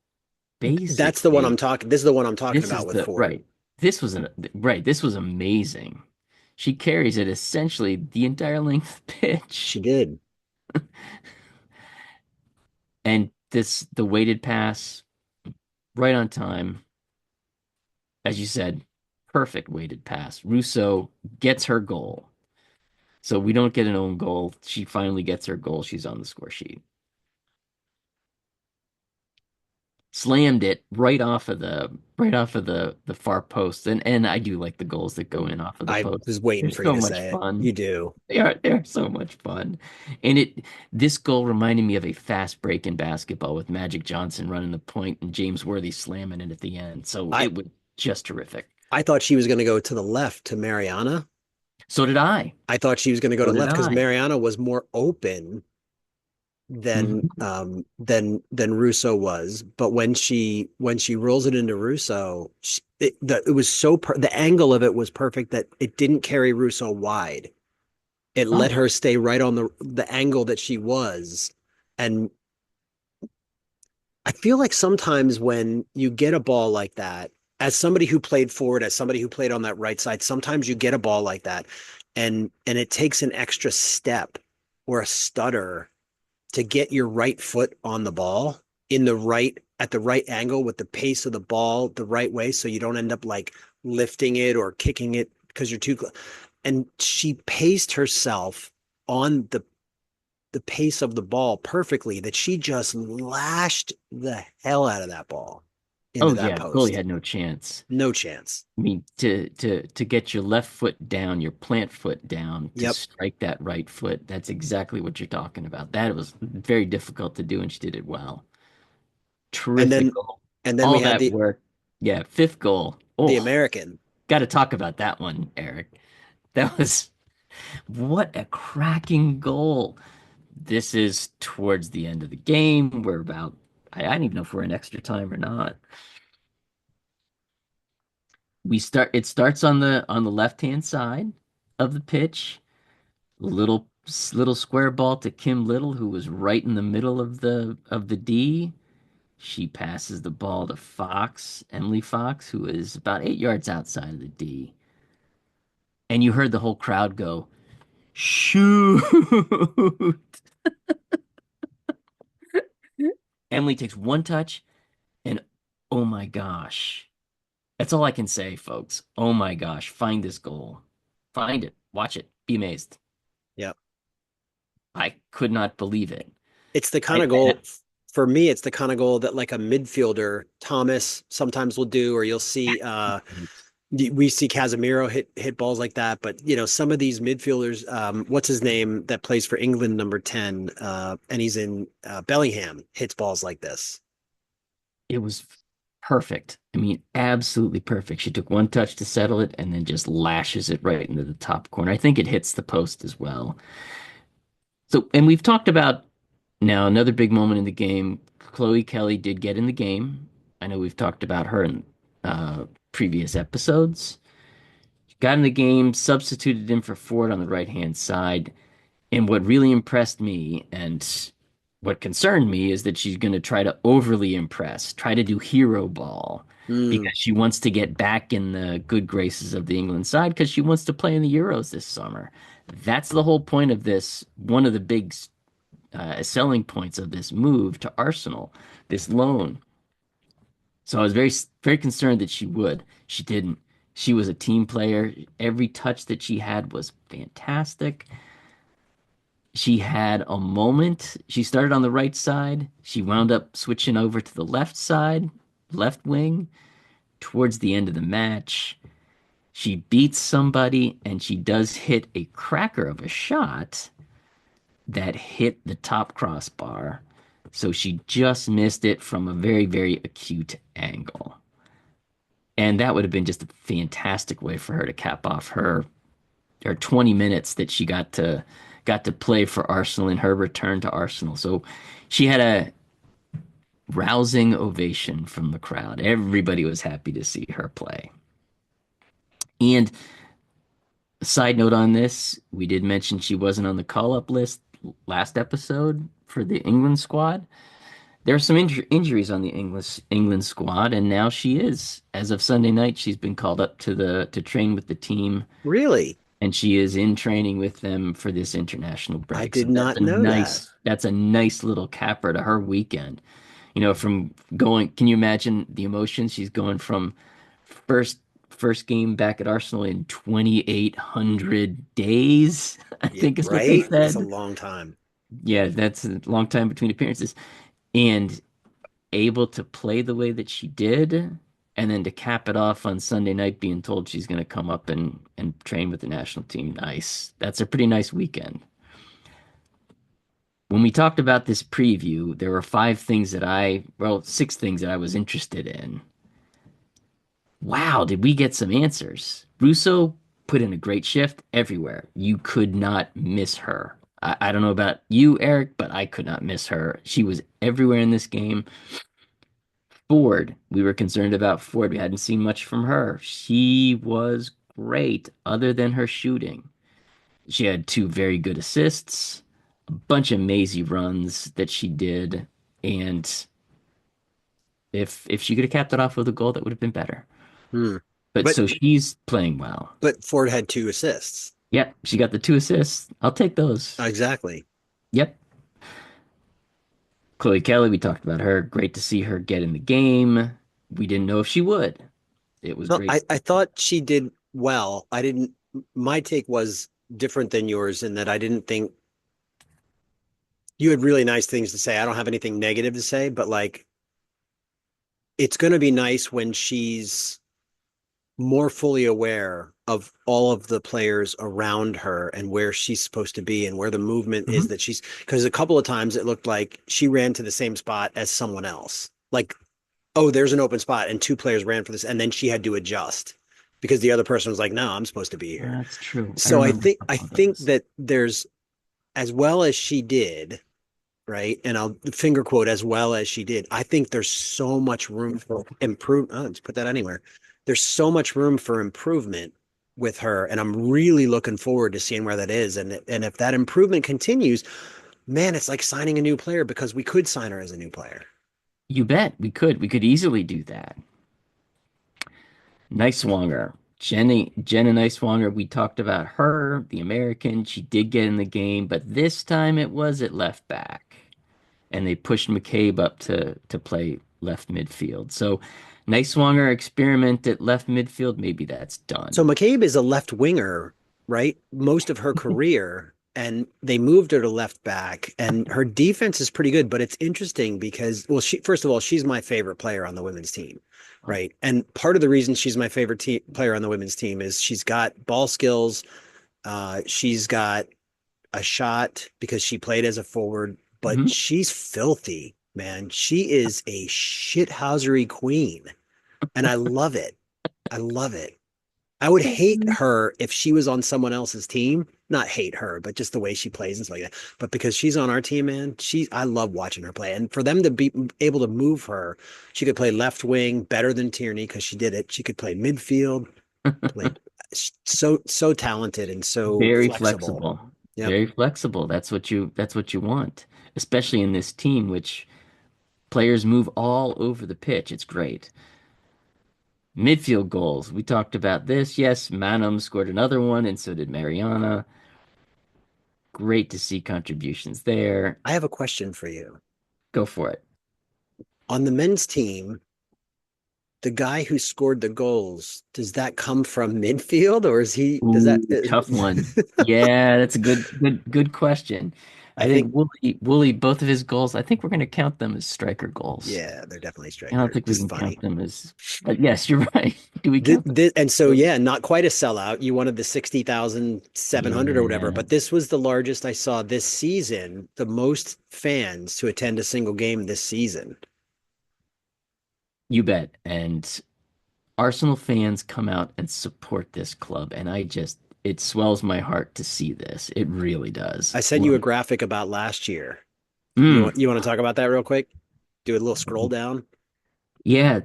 S1: That's the one I'm
S2: basically.
S1: talking. This is the one I'm talking
S2: This
S1: about
S2: is
S1: with
S2: the
S1: Ford.
S2: right. This was an right. This was amazing. She carries it essentially the entire length of the
S1: She
S2: pitch.
S1: did.
S2: And the weighted pass right on time. As you said, perfect weighted pass. Russo gets her goal. So we don't get an own goal. She finally gets her goal. She's on the score sheet. Slammed it right off of the far post. And I do like the goals that go in off of the
S1: I
S2: post.
S1: was waiting
S2: They're
S1: for you
S2: so
S1: to
S2: much
S1: say it.
S2: fun.
S1: You do.
S2: They're so much fun. And this goal reminded me of a fast break in basketball with Magic Johnson running the point and James Worthy slamming it at the end. So
S1: I
S2: it was just terrific.
S1: I thought she was going to go to the left to Mariana.
S2: So did I.
S1: I thought she was going to go to
S2: So
S1: the
S2: did
S1: left because
S2: I.
S1: Mariana was more open
S2: Mhm.
S1: than Russo was. But when she rolls it into Russo, it was the angle of it was perfect that it didn't carry Russo wide. It let
S2: Oh,
S1: her stay right on the angle that she was. And I feel like sometimes when you get a ball like that, as somebody who played forward, as somebody who played on that right side, sometimes you get a ball like that, and it takes an extra step or a stutter to get your right foot on the ball in the right at the right angle with the pace of the ball the right way, so you don't end up like lifting it or kicking it because you're too close. And she paced herself on the pace of the ball perfectly that she just lashed the hell out of that ball
S2: oh
S1: into that
S2: yeah, goalie
S1: post.
S2: had no chance.
S1: No chance.
S2: I mean, to get your left foot down, your plant foot down, to
S1: Yep.
S2: strike that right foot, that's exactly what you're talking about. That was very difficult to do, and she did it well.
S1: And
S2: Terrific
S1: then
S2: goal.
S1: we
S2: All
S1: had
S2: that work. Yeah, fifth goal.
S1: the
S2: Oh,
S1: American.
S2: got to talk about that one, Eric. That was what a cracking goal. This is towards the end of the game. We're about, I don't even know if we're in extra time or not. It starts on the left-hand side of the pitch. Little little square ball to Kim Little, who was right in the middle of the D. She passes the ball to Fox, Emily Fox, who is about 8 yards outside of the D. And you heard the whole crowd go, shoot. Emily takes one touch, and oh my gosh. That's all I can say, folks. Oh my gosh. Find this goal. Find it. Watch it. Be amazed.
S1: Yep.
S2: I could not believe it.
S1: It's the kind
S2: I,
S1: of goal for me, it's the kind of goal that like a midfielder, Thomas, sometimes will do, or you'll see we see Casemiro hit balls like that. But some of these midfielders, what's his name that plays for England, number 10, and he's in Bellingham, hits balls like this.
S2: it was perfect. I mean, absolutely perfect. She took one touch to settle it and then just lashes it right into the top corner. I think it hits the post as well. So, and we've talked about now another big moment in the game. Chloe Kelly did get in the game. I know we've talked about her in previous episodes. She got in the game, substituted in for Ford on the right hand side. And what really impressed me and what concerned me is that she's going to try to overly impress, try to do hero ball
S1: Mm,
S2: because she wants to get back in the good graces of the England side because she wants to play in the Euros this summer. That's the whole point of this. One of the big selling points of this move to Arsenal, this loan. So I was very concerned that she would. She didn't. She was a team player. Every touch that she had was fantastic. She had a moment. She started on the right side. She wound up switching over to the left side, left wing, towards the end of the match. She beats somebody and she does hit a cracker of a shot that hit the top crossbar. So she just missed it from a very, very acute angle. And that would have been just a fantastic way for her to cap off her 20 minutes that she got to play for Arsenal in her return to Arsenal. So she had a rousing ovation from the crowd. Everybody was happy to see her play. And a side note on this, we did mention she wasn't on the call-up list last episode for the England squad. There are some injuries on the England squad, and now she is. As of Sunday night, she's been called up to train with the team,
S1: really?
S2: and she is in training with them for this international
S1: I
S2: break. So
S1: did not know that.
S2: that's a nice little capper to her weekend. From going, can you imagine the emotions? She's going from first first game back at Arsenal in 2,800 days, I
S1: Yeah,
S2: think is what they
S1: right? That's a
S2: said.
S1: long time.
S2: Yeah, that's a long time between appearances. And able to play the way that she did, and then to cap it off on Sunday night being told she's going to come up and train with the national team. Nice. That's a pretty nice weekend. When we talked about this preview, there were six things that I was interested in. Wow, did we get some answers? Russo put in a great shift everywhere. You could not miss her. I don't know about you, Eric, but I could not miss her. She was everywhere in this game. Ford, we were concerned about Ford. We hadn't seen much from her. She was great, other than her shooting. She had two very good assists, a bunch of mazy runs that she did, and if she could have capped it off with a goal, that would have been better.
S1: Hmm.
S2: But
S1: But
S2: so she's playing well.
S1: Ford had 2 assists.
S2: Yep, she got the two assists. I'll take those.
S1: Exactly.
S2: Yep. Chloe Kelly, we talked about her. Great to see her get in the game. We didn't know if she would. It was
S1: No,
S2: great.
S1: I thought she did well. I didn't, my take was different than yours in that I didn't think you had really nice things to say. I don't have anything negative to say, but like it's going to be nice when she's more fully aware of all of the players around her and where she's supposed to be and where the movement is
S2: Mhm.
S1: that she's because a couple of times it looked like she ran to the same spot as someone else. Like, oh, there's an open spot and two players ran for this, and then she had to adjust because the other person was like, no, I'm supposed to be here.
S2: That's true. I
S1: So I
S2: remember
S1: think
S2: a
S1: I
S2: couple of
S1: think
S2: those.
S1: that there's as well as she did, right? And I'll finger quote as well as she did. I think there's so much room for improvement. Oh, let's put that anywhere. There's so much room for improvement with her, and I'm really looking forward to seeing where that is. And if that improvement continues, man, it's like signing a new player because we could sign her as a new player.
S2: You bet we could. We could easily do that. Niswanger. Jenna Niswanger, we talked about her, the American. She did get in the game, but this time it was at left back. And they pushed McCabe up to play left midfield. So Niswanger experiment at left midfield. Maybe that's
S1: So
S2: done.
S1: McCabe is a left winger, right? Most of her career, and they moved her to left back, and her defense is pretty good. But it's interesting because, well, she first of all, she's my favorite player on the women's team, right? And part of the reason she's my favorite player on the women's team is she's got ball skills, she's got a shot because she played as a forward, but
S2: Mhm.
S1: she's filthy, man. She is a shithousery queen, and I love it. I love it. I would hate her if she was on someone else's team. Not hate her, but just the way she plays and stuff like that. But because she's on our team, man, I love watching her play. And for them to be able to move her, she could play left wing better than Tierney because she did it. She could play midfield, played so talented and so
S2: Very
S1: flexible.
S2: flexible.
S1: Yep.
S2: Very flexible. That's what you want, especially in this team, which players move all over the pitch. It's great. Midfield goals. We talked about this. Yes, Manum scored another one, and so did Mariana. Great to see contributions there.
S1: I have a question for you.
S2: Go for it.
S1: On the men's team, the guy who scored the goals, does that come from midfield or does that,
S2: Ooh, tough one. Yeah, that's a good question.
S1: I
S2: I think
S1: think,
S2: Wooly, both of his goals, I think we're going to count them as striker goals.
S1: yeah, they're definitely
S2: I don't
S1: striker.
S2: think we
S1: Just
S2: can
S1: funny.
S2: count them as, but yes, you're right. Do we count them?
S1: And so, yeah, not quite a sellout. You wanted the 60,700 or whatever,
S2: Yeah,
S1: but this was the largest I saw this season, the most fans to attend a single game this season.
S2: you bet. And Arsenal fans come out and support this club, and it swells my heart to see this. It really does.
S1: I sent you a graphic about last year.
S2: Mm,
S1: You want to talk about that real quick? Do a little scroll down.
S2: yeah,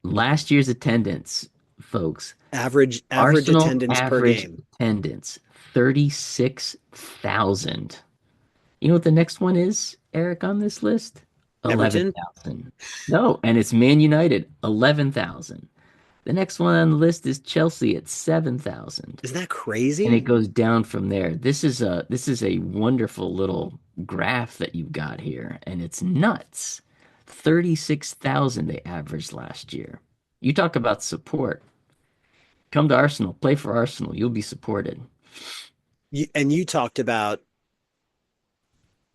S2: last year's attendance, folks.
S1: Average
S2: Arsenal
S1: attendance per
S2: average
S1: game.
S2: attendance 36,000. You know what the next one is, Eric, on this list?
S1: Everton?
S2: 11,000. No, and it's Man United, 11,000. The next one on the list is Chelsea at 7,000.
S1: Isn't that
S2: And it
S1: crazy?
S2: goes down from there. This is a wonderful little graph that you've got here, and it's nuts. 36,000 they averaged last year. You talk about support. Come to Arsenal, play for Arsenal. You'll be supported.
S1: And you talked about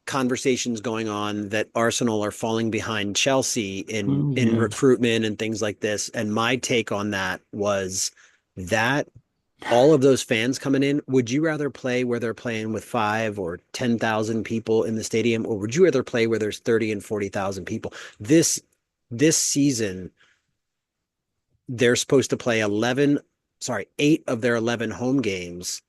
S1: conversations going on that Arsenal are falling behind Chelsea in
S2: Yeah.
S1: recruitment and things like this. And my take on that was that all of those fans coming in, would you rather play where they're playing with 5 or 10,000 people in the stadium, or would you rather play where there's 30 and 40,000 people? This season, they're supposed to play 8 of their 11 home games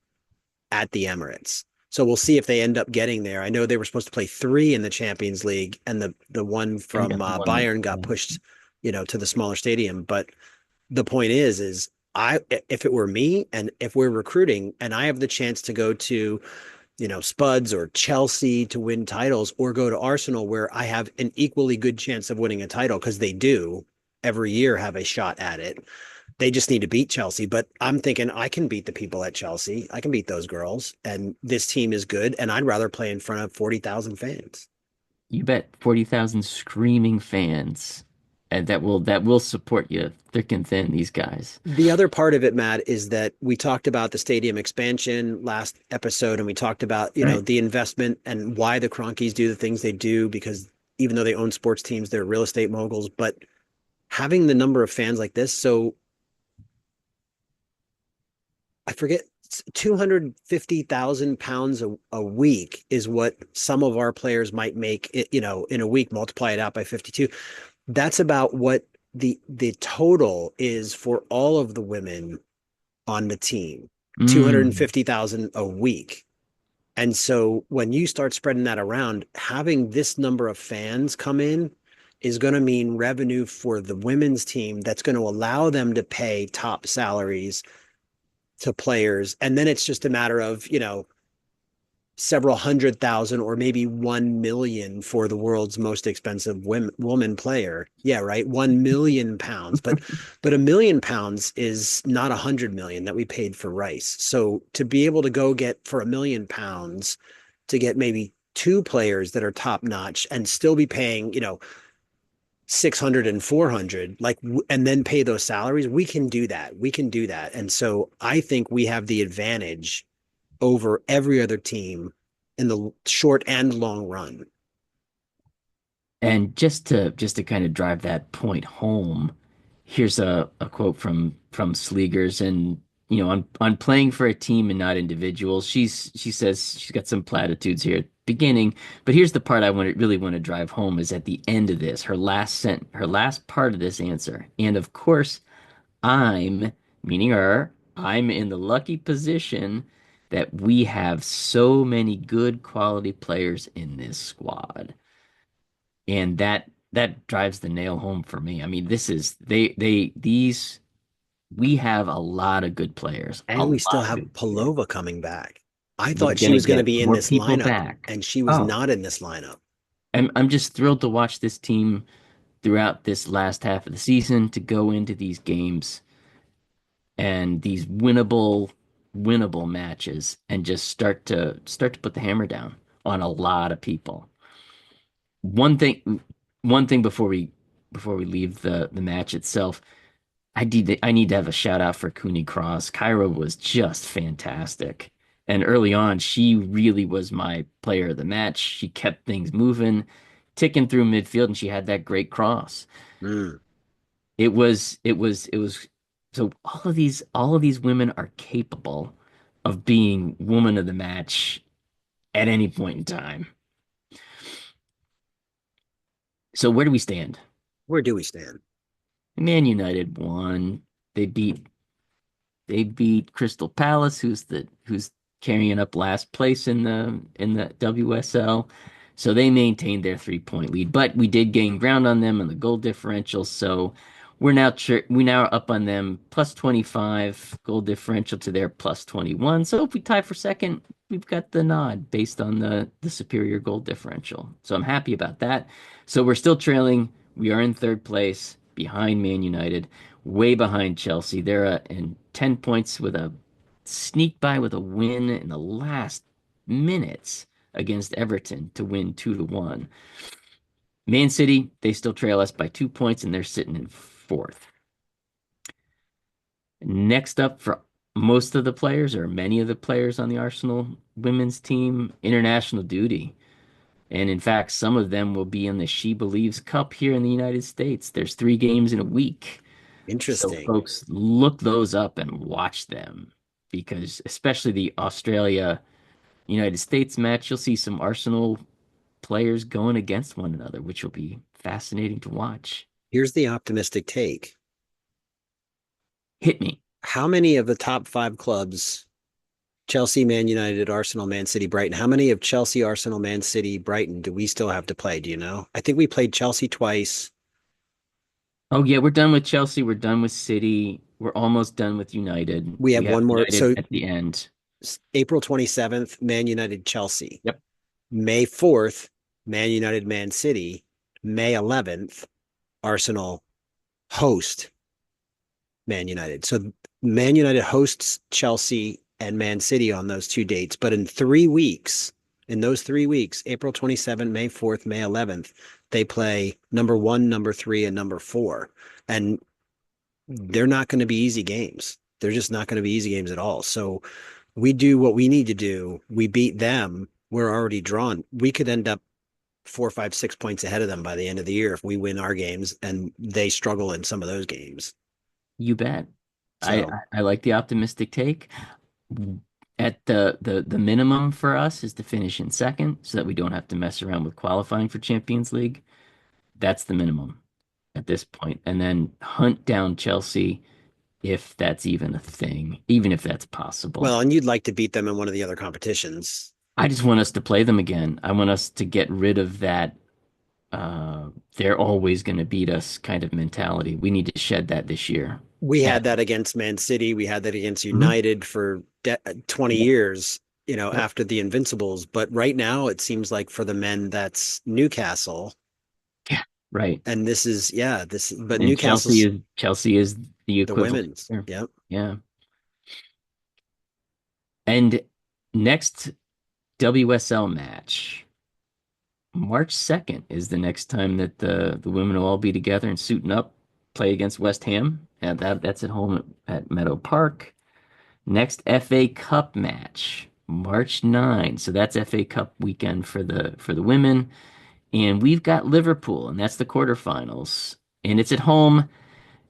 S1: at the Emirates. So we'll see if they end up getting there. I know they were supposed to play 3 in the Champions League, and the one
S2: And
S1: from
S2: got the one.
S1: Bayern got pushed, to the smaller stadium. But the point is if it were me and if we're recruiting and I have the chance to go to, Spuds or Chelsea to win titles, or go to Arsenal where I have an equally good chance of winning a title because they do every year have a shot at it. They just need to beat Chelsea. But I'm thinking I can beat the people at Chelsea. I can beat those girls. And this team is good. And I'd rather play in front of 40,000 fans.
S2: You bet 40,000 screaming fans. And that will support you thick and thin, these guys.
S1: The other part of it, Matt, is that we talked about the stadium expansion last episode, and we talked about,
S2: Right.
S1: the investment and why the Cronkies do the things they do, because even though they own sports teams, they're real estate moguls. But having the number of fans like this, so I forget, 250,000 pounds a week is what some of our players might make, in a week. Multiply it out by 52. That's about what the total is for all of the women on the team.
S2: Mm.
S1: 250,000 a week. And so when you start spreading that around, having this number of fans come in is going to mean revenue for the women's team that's going to allow them to pay top salaries to players. And then it's just a matter of, several hundred thousand or maybe 1 million for the world's most expensive woman player. Yeah, right. 1 million pounds. But £1 million is not 100 million that we paid for Rice. So to be able to go get for £1 million to get maybe two players that are top notch and still be paying, 600 and 400, like, and then pay those salaries, we can do that. We can do that. And so I think we have the advantage over every other team in the short and long run.
S2: And just to kind of drive that point home, here's a quote from Sleegers, and on playing for a team and not individuals. She says she's got some platitudes here at the beginning, but here's the part I really want to drive home is at the end of this, her last part of this answer. And of course, I'm, meaning her, I'm in the lucky position that we have so many good quality players in this squad. And that drives the nail home for me. I mean, this is these we have a lot of good players, a
S1: And we still
S2: lot of
S1: have
S2: good players.
S1: Palova coming back. I
S2: We're
S1: thought she
S2: gonna
S1: was going to
S2: get
S1: be in
S2: more
S1: this
S2: people
S1: lineup,
S2: back.
S1: and she was
S2: Oh,
S1: not in this lineup.
S2: I'm just thrilled to watch this team throughout this last half of the season to go into these games and these winnable matches and just start to put the hammer down on a lot of people. One thing one thing before we leave the match itself, I need to have a shout out for Cooney Cross. Kyra was just fantastic. And early on, she really was my player of the match. She kept things moving, ticking through midfield, and she had that great cross.
S1: Mm.
S2: It was so all of these women are capable of being woman of the match at any point in time. So where do we stand?
S1: Where do we stand?
S2: Man United won. They beat They beat Crystal Palace, who's carrying up last place in the WSL. So they maintained their 3 point lead, but we did gain ground on them in the goal differential. So we now are up on them plus 25 goal differential to their plus 21. So if we tie for second, we've got the nod based on the superior goal differential. So I'm happy about that. So we're still trailing. We are in third place behind Man United, way behind Chelsea. They're in 10 points with a sneak by with a win in the last minutes against Everton to win 2-1. Man City, they still trail us by 2 points and they're sitting in fourth. Next up for most of the players, or many of the players on the Arsenal women's team, international duty. And in fact, some of them will be in the She Believes Cup here in the United States. There's 3 games in a week. So
S1: Interesting.
S2: folks, look those up and watch them because especially the Australia United States match, you'll see some Arsenal players going against one another, which will be fascinating to watch.
S1: Here's the optimistic take.
S2: Hit me.
S1: How many of the top five clubs, Chelsea, Man United, Arsenal, Man City, Brighton, how many of Chelsea, Arsenal, Man City, Brighton do we still have to play? Do you know? I think we played Chelsea twice.
S2: Oh yeah, we're done with Chelsea. We're done with City. We're almost done with United.
S1: We
S2: We
S1: have
S2: have
S1: one more.
S2: United
S1: So
S2: at the end.
S1: April 27th, Man United, Chelsea.
S2: Yep.
S1: May 4th, Man United, Man City. May 11th, Arsenal host Man United. So Man United hosts Chelsea and Man City on those two dates. But in those 3 weeks, April 27th, May 4th, May 11th, they play number one, number three, and number four. And they're not going to be easy games. They're just not going to be easy games at all. So we do what we need to do. We beat them. We're already drawn. We could end up 4, 5, 6 points ahead of them by the end of the year if we win our games and they struggle in some of those games.
S2: You bet. I
S1: So
S2: I I like the optimistic take. At the minimum for us is to finish in second so that we don't have to mess around with qualifying for Champions League. That's the minimum. at this point, and then hunt down Chelsea if that's even a thing, even if that's possible.
S1: Well, and you'd like to beat them in one of the other competitions.
S2: I just want us to play them again. I want us to get rid of that they're always going to beat us kind of mentality. We need to shed that this year.
S1: We had
S2: And
S1: that against Man City. We had that against
S2: mhm,
S1: United for 20
S2: yep,
S1: years,
S2: yep,
S1: after the Invincibles. But right now, it seems like for the men, that's Newcastle.
S2: yeah, right.
S1: And this is, yeah, but
S2: And
S1: Newcastle's
S2: Chelsea is the
S1: the
S2: equivalent
S1: women's.
S2: here.
S1: Yep.
S2: Yeah. And next WSL match, March 2nd is the next time that the women will all be together and suiting up, play against West Ham. And that's at home at Meadow Park. Next FA Cup match, March 9. So that's FA Cup weekend for the women. And we've got Liverpool, and that's the quarterfinals. And it's at home.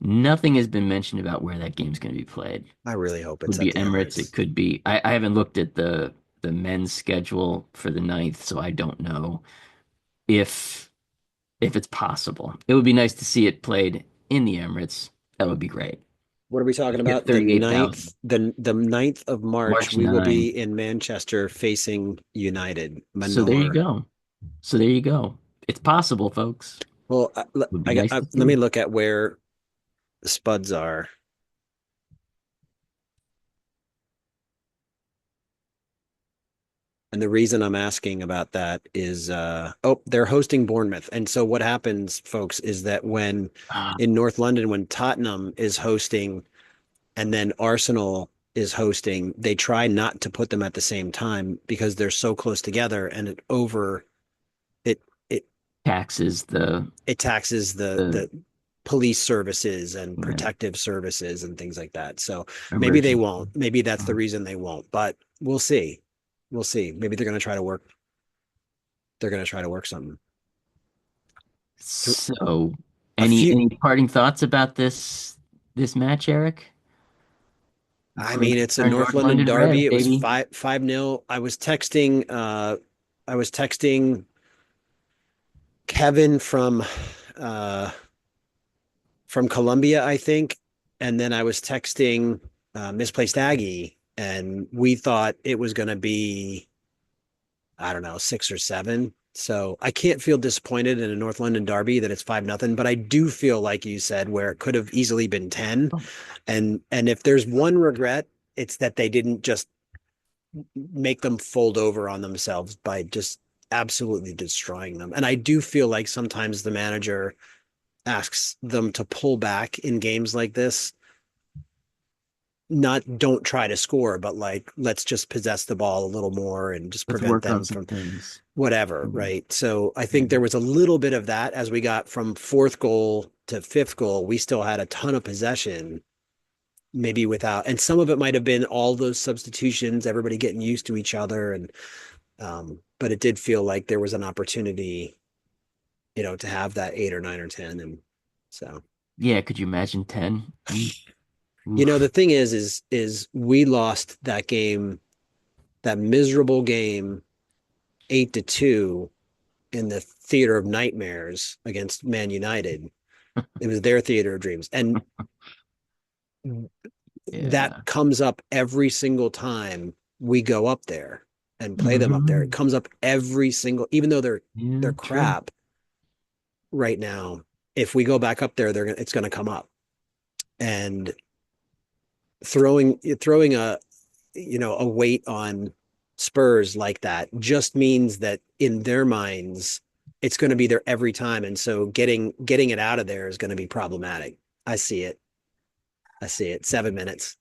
S2: Nothing has been mentioned about where that game's going to be played.
S1: I really hope
S2: Could
S1: it's
S2: be
S1: at the
S2: Emirates. It
S1: Emirates.
S2: could be. I haven't looked at the men's schedule for the ninth, so I don't know if if it's possible. It would be nice to see it played in the Emirates. That would be great.
S1: What are we talking
S2: Get
S1: about? The
S2: 38,000.
S1: ninth, the 9th of March,
S2: March
S1: we will
S2: 9.
S1: be in Manchester facing United
S2: So there you
S1: Manor.
S2: go. So there you go. It's possible, folks.
S1: Well,
S2: Would be nice to
S1: let me
S2: see.
S1: look at where the Spuds are. And the reason I'm asking about that is, they're hosting Bournemouth. And so what happens, folks, is that when
S2: Ah,
S1: in North London, when Tottenham is hosting and then Arsenal is hosting, they try not to put them at the same time because they're so close together, and it it
S2: taxes
S1: it taxes
S2: the
S1: the police services and
S2: right,
S1: protective services and things like that. So maybe they
S2: emergency.
S1: won't. Maybe that's the
S2: Uh,
S1: reason they won't. But we'll see. We'll see. Maybe they're going to try to work. They're going to try to work something.
S2: So,
S1: A few.
S2: any parting thoughts about this match, Eric?
S1: I
S2: Bring
S1: mean, it's a
S2: our
S1: North
S2: North
S1: London
S2: London
S1: derby.
S2: Red,
S1: It was
S2: baby.
S1: 5-0. I was texting Kevin uh from Colombia, I think, and then I was texting Misplaced Aggie, and we thought it was going to be, I don't know, 6 or 7. So I can't feel disappointed in a North London derby that it's 5-0, but I do feel like you said where it could have easily been 10.
S2: Oh,
S1: And if there's one regret, it's that they didn't just make them fold over on themselves by just absolutely destroying them. And I do feel like sometimes the manager asks them to pull back in games like this, not don't try to score, but like let's just possess the ball a little more and just
S2: let's
S1: prevent
S2: work on
S1: them
S2: some
S1: from
S2: things.
S1: whatever,
S2: Mhm.
S1: right? So I think
S2: Mhm.
S1: there was a little bit of that as we got from fourth goal to fifth goal. We still had a ton of possession, maybe without, and some of it might have been all those substitutions, everybody getting used to each other, and but it did feel like there was an opportunity, to have that 8 or 9 or 10, and so.
S2: Yeah, could you imagine 10?
S1: The
S2: Oof.
S1: thing is we lost that game, that miserable game, 8-2 in the theater of nightmares against Man United. It was their theater of dreams, and that
S2: Yeah.
S1: comes up every single time we go up there and play them up there. It
S2: Hmm.
S1: comes up every single, even though they're
S2: Yeah, true.
S1: crap right now. If we go back up there, it's going to come up. And throwing a weight on Spurs like that just means that in their minds it's going to be there every time, and so getting it out of there is going to be problematic. I see it. I see it. 7 minutes.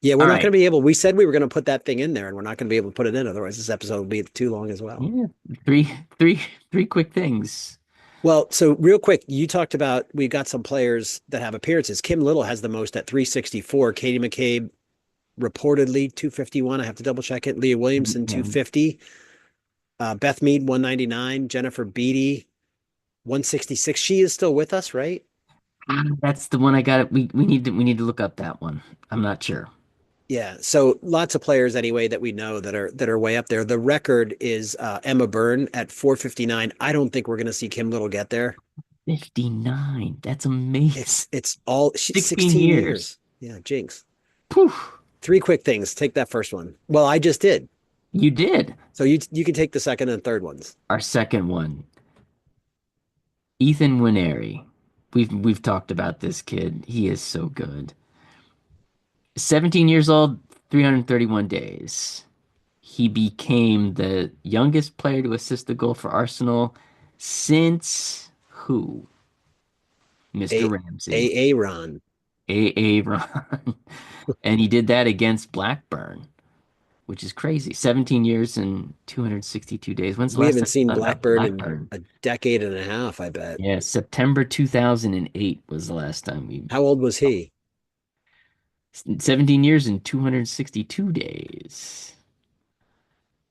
S1: Yeah, we're
S2: All
S1: not going
S2: right.
S1: to be able. We said we were going to put that thing in there, and we're not going to be able to put it in. Otherwise, this episode will be too long as well.
S2: Yeah. Three, three, three quick things.
S1: Well, so real quick, you talked about we've got some players that have appearances. Kim Little has the most at 364. Katie McCabe reportedly 251. I have to double check it. Leah Williamson
S2: Yeah.
S1: 250. Beth Mead 199. Jennifer Beattie 166. She is still with us, right?
S2: That's the one I got. We need to look up that one. I'm not sure.
S1: Yeah. So lots of players anyway that we know that are way up there. The record is Emma Byrne at 459. I don't think we're going to see Kim Little get there.
S2: 59. That's amazing.
S1: It's all
S2: 16
S1: 16
S2: years.
S1: years. Yeah, jinx.
S2: Poof.
S1: Three quick things. Take that first one. Well, I just did.
S2: You did.
S1: So you can take the second and third ones.
S2: Our second one, Ethan Nwaneri. We've talked about this kid. He is so good. 17 years old, 331 days. He became the youngest player to assist a goal for Arsenal since who? Mr.
S1: A
S2: Ramsey.
S1: Ron.
S2: A. Ron. And he did that against Blackburn, which is crazy. 17 years and 262 days. When's the
S1: We
S2: last
S1: haven't
S2: time you
S1: seen
S2: thought about
S1: Blackburn in
S2: Blackburn?
S1: a decade and a half, I bet.
S2: Yeah, September 2008 was the last time we.
S1: How old was he?
S2: 17 years and 262 days.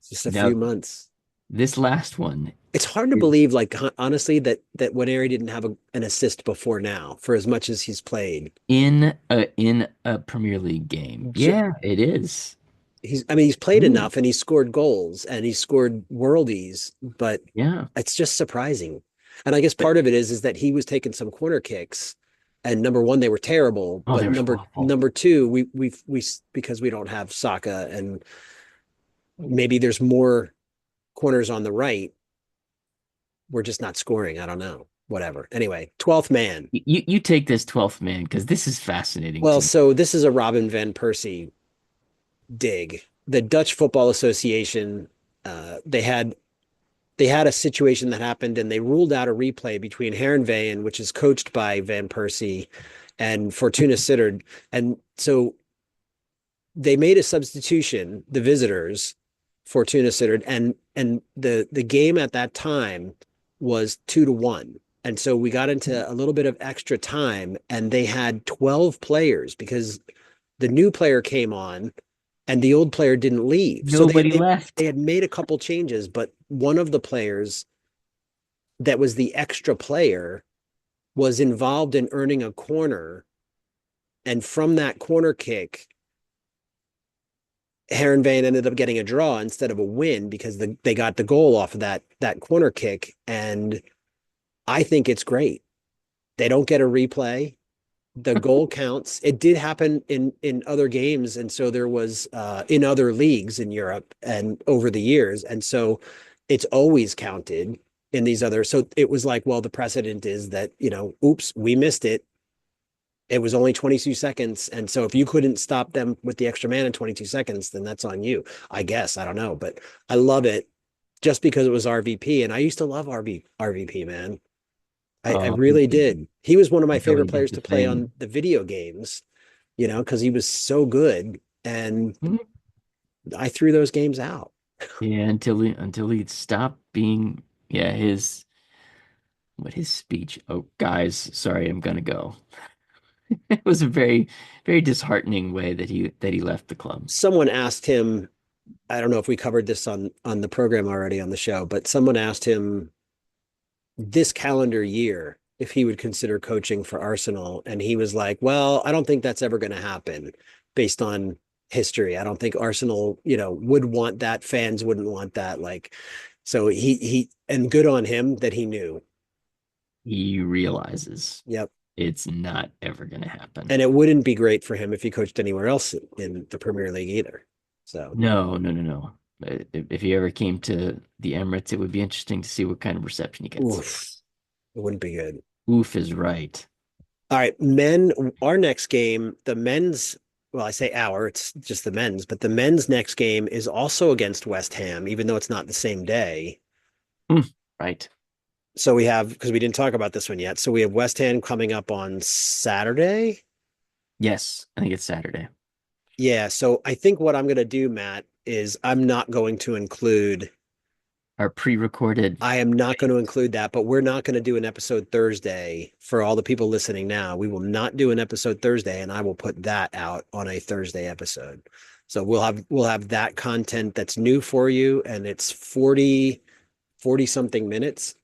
S1: Just a
S2: Now,
S1: few months.
S2: this last one
S1: It's hard to
S2: is
S1: believe, like honestly, that Nwaneri didn't have an assist before now, for as much as he's played.
S2: in a Premier League game.
S1: Ju-
S2: Yeah, it is.
S1: I mean, he's played
S2: Ooh,
S1: enough and he's scored goals and he's scored worldies, but
S2: yeah.
S1: it's just surprising. And I guess
S2: But
S1: part of it is that he was taking some corner kicks, and number one, they were terrible.
S2: oh,
S1: But
S2: they were
S1: number
S2: awful.
S1: number two, we because we don't have Saka and maybe there's more corners on the right, we're just not scoring. I don't know. Whatever. Anyway, 12th man.
S2: You take this 12th man because this is fascinating
S1: Well,
S2: to me.
S1: so this is a Robin van Persie dig. The Dutch Football Association, they had a situation that happened and they ruled out a replay between Heerenveen, which is coached by Van Persie, and Fortuna Sittard. And so they made a substitution, the visitors, Fortuna Sittard, and the game at that time was 2-1. And so we got into a little bit of extra time and they had 12 players because the new player came on and the old player didn't leave. So
S2: Nobody
S1: they
S2: left.
S1: had made a couple changes, but one of the players that was the extra player was involved in earning a corner. And from that corner kick, Heerenveen ended up getting a draw instead of a win because they got the goal off of that corner kick. And I think it's great. They don't get a replay. The goal counts. It did happen in other games, and so there was in other leagues in Europe and over the years, and so it's always counted in these other. So it was like, well, the precedent is that oops, we missed it. It was only 22 seconds, and so if you couldn't stop them with the extra man in 22 seconds, then that's on you. I guess I don't know, but I love it just because it was RVP, and I used to love RVP, man. I
S2: Oh,
S1: really did. He was one of my
S2: until
S1: favorite
S2: he got
S1: players
S2: the
S1: to play on
S2: thing.
S1: the video games, because he was so good. And
S2: Mhm.
S1: I threw those games out.
S2: Yeah, until he stopped being yeah, his speech. Oh, guys, sorry, I'm gonna go. It was a very, very disheartening way that he left the club.
S1: Someone asked him, I don't know if we covered this on the program already on the show, but someone asked him this calendar year if he would consider coaching for Arsenal. And he was like, well, I don't think that's ever going to happen based on history. I don't think Arsenal, would want that. Fans wouldn't want that. Like, so and good on him that he knew.
S2: He realizes
S1: Yep.
S2: it's not ever gonna happen.
S1: And it wouldn't be great for him if he coached anywhere else in the Premier League either. So,
S2: No, no, no, no. If he ever came to the Emirates, it would be interesting to see what kind of reception he gets.
S1: oof, it wouldn't be good.
S2: Oof is right.
S1: All right, our next game, the men's, well, I say it's just the men's, but the men's next game is also against West Ham, even though it's not the same day.
S2: Hmm, right.
S1: So we have, because we didn't talk about this one yet. So we have West Ham coming up on Saturday.
S2: Yes, I think it's Saturday.
S1: Yeah. So I think what I'm going to do, Matt, is I'm not going to include
S2: Our pre-recorded.
S1: I am not going to include that, but we're not going to do an episode Thursday for all the people listening now. We will not do an episode Thursday, and I will put that out on a Thursday episode. So we'll have that content that's new for you, and it's 40 something minutes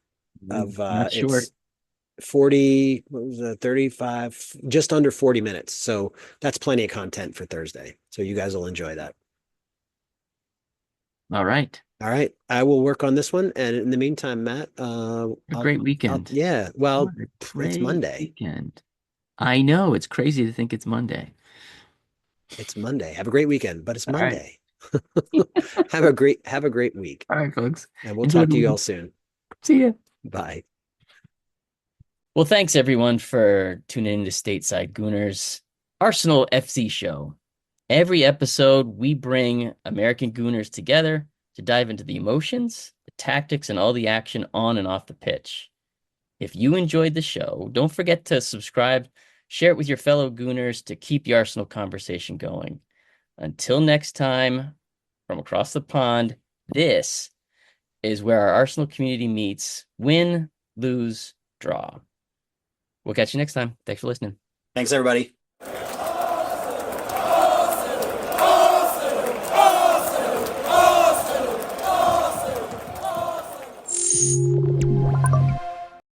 S1: of
S2: Not
S1: it's
S2: short.
S1: 40, what was it, 35, just under 40 minutes. So that's plenty of content for Thursday. So you guys will enjoy that.
S2: All right.
S1: All right. I will work on this one. And in the meantime, Matt,
S2: A great weekend.
S1: yeah, well,
S2: What a
S1: it's
S2: great
S1: Monday.
S2: weekend. I know it's crazy to think it's Monday.
S1: It's Monday. Have a great weekend, but it's
S2: All right.
S1: Monday. Have a great week.
S2: All right, folks.
S1: And we'll
S2: Enjoy
S1: talk
S2: the
S1: to you all
S2: week.
S1: soon.
S2: See ya.
S1: Bye.
S2: Well, thanks everyone for tuning in to Stateside Gooners Arsenal FC show. Every episode, we bring American Gooners together to dive into the emotions, the tactics, and all the action on and off the pitch. If you enjoyed the show, don't forget to subscribe, share it with your fellow Gooners to keep the Arsenal conversation going. Until next time, from across the pond, this is where our Arsenal community meets: win, lose, draw. We'll catch you next time. Thanks for listening.
S1: Thanks, everybody.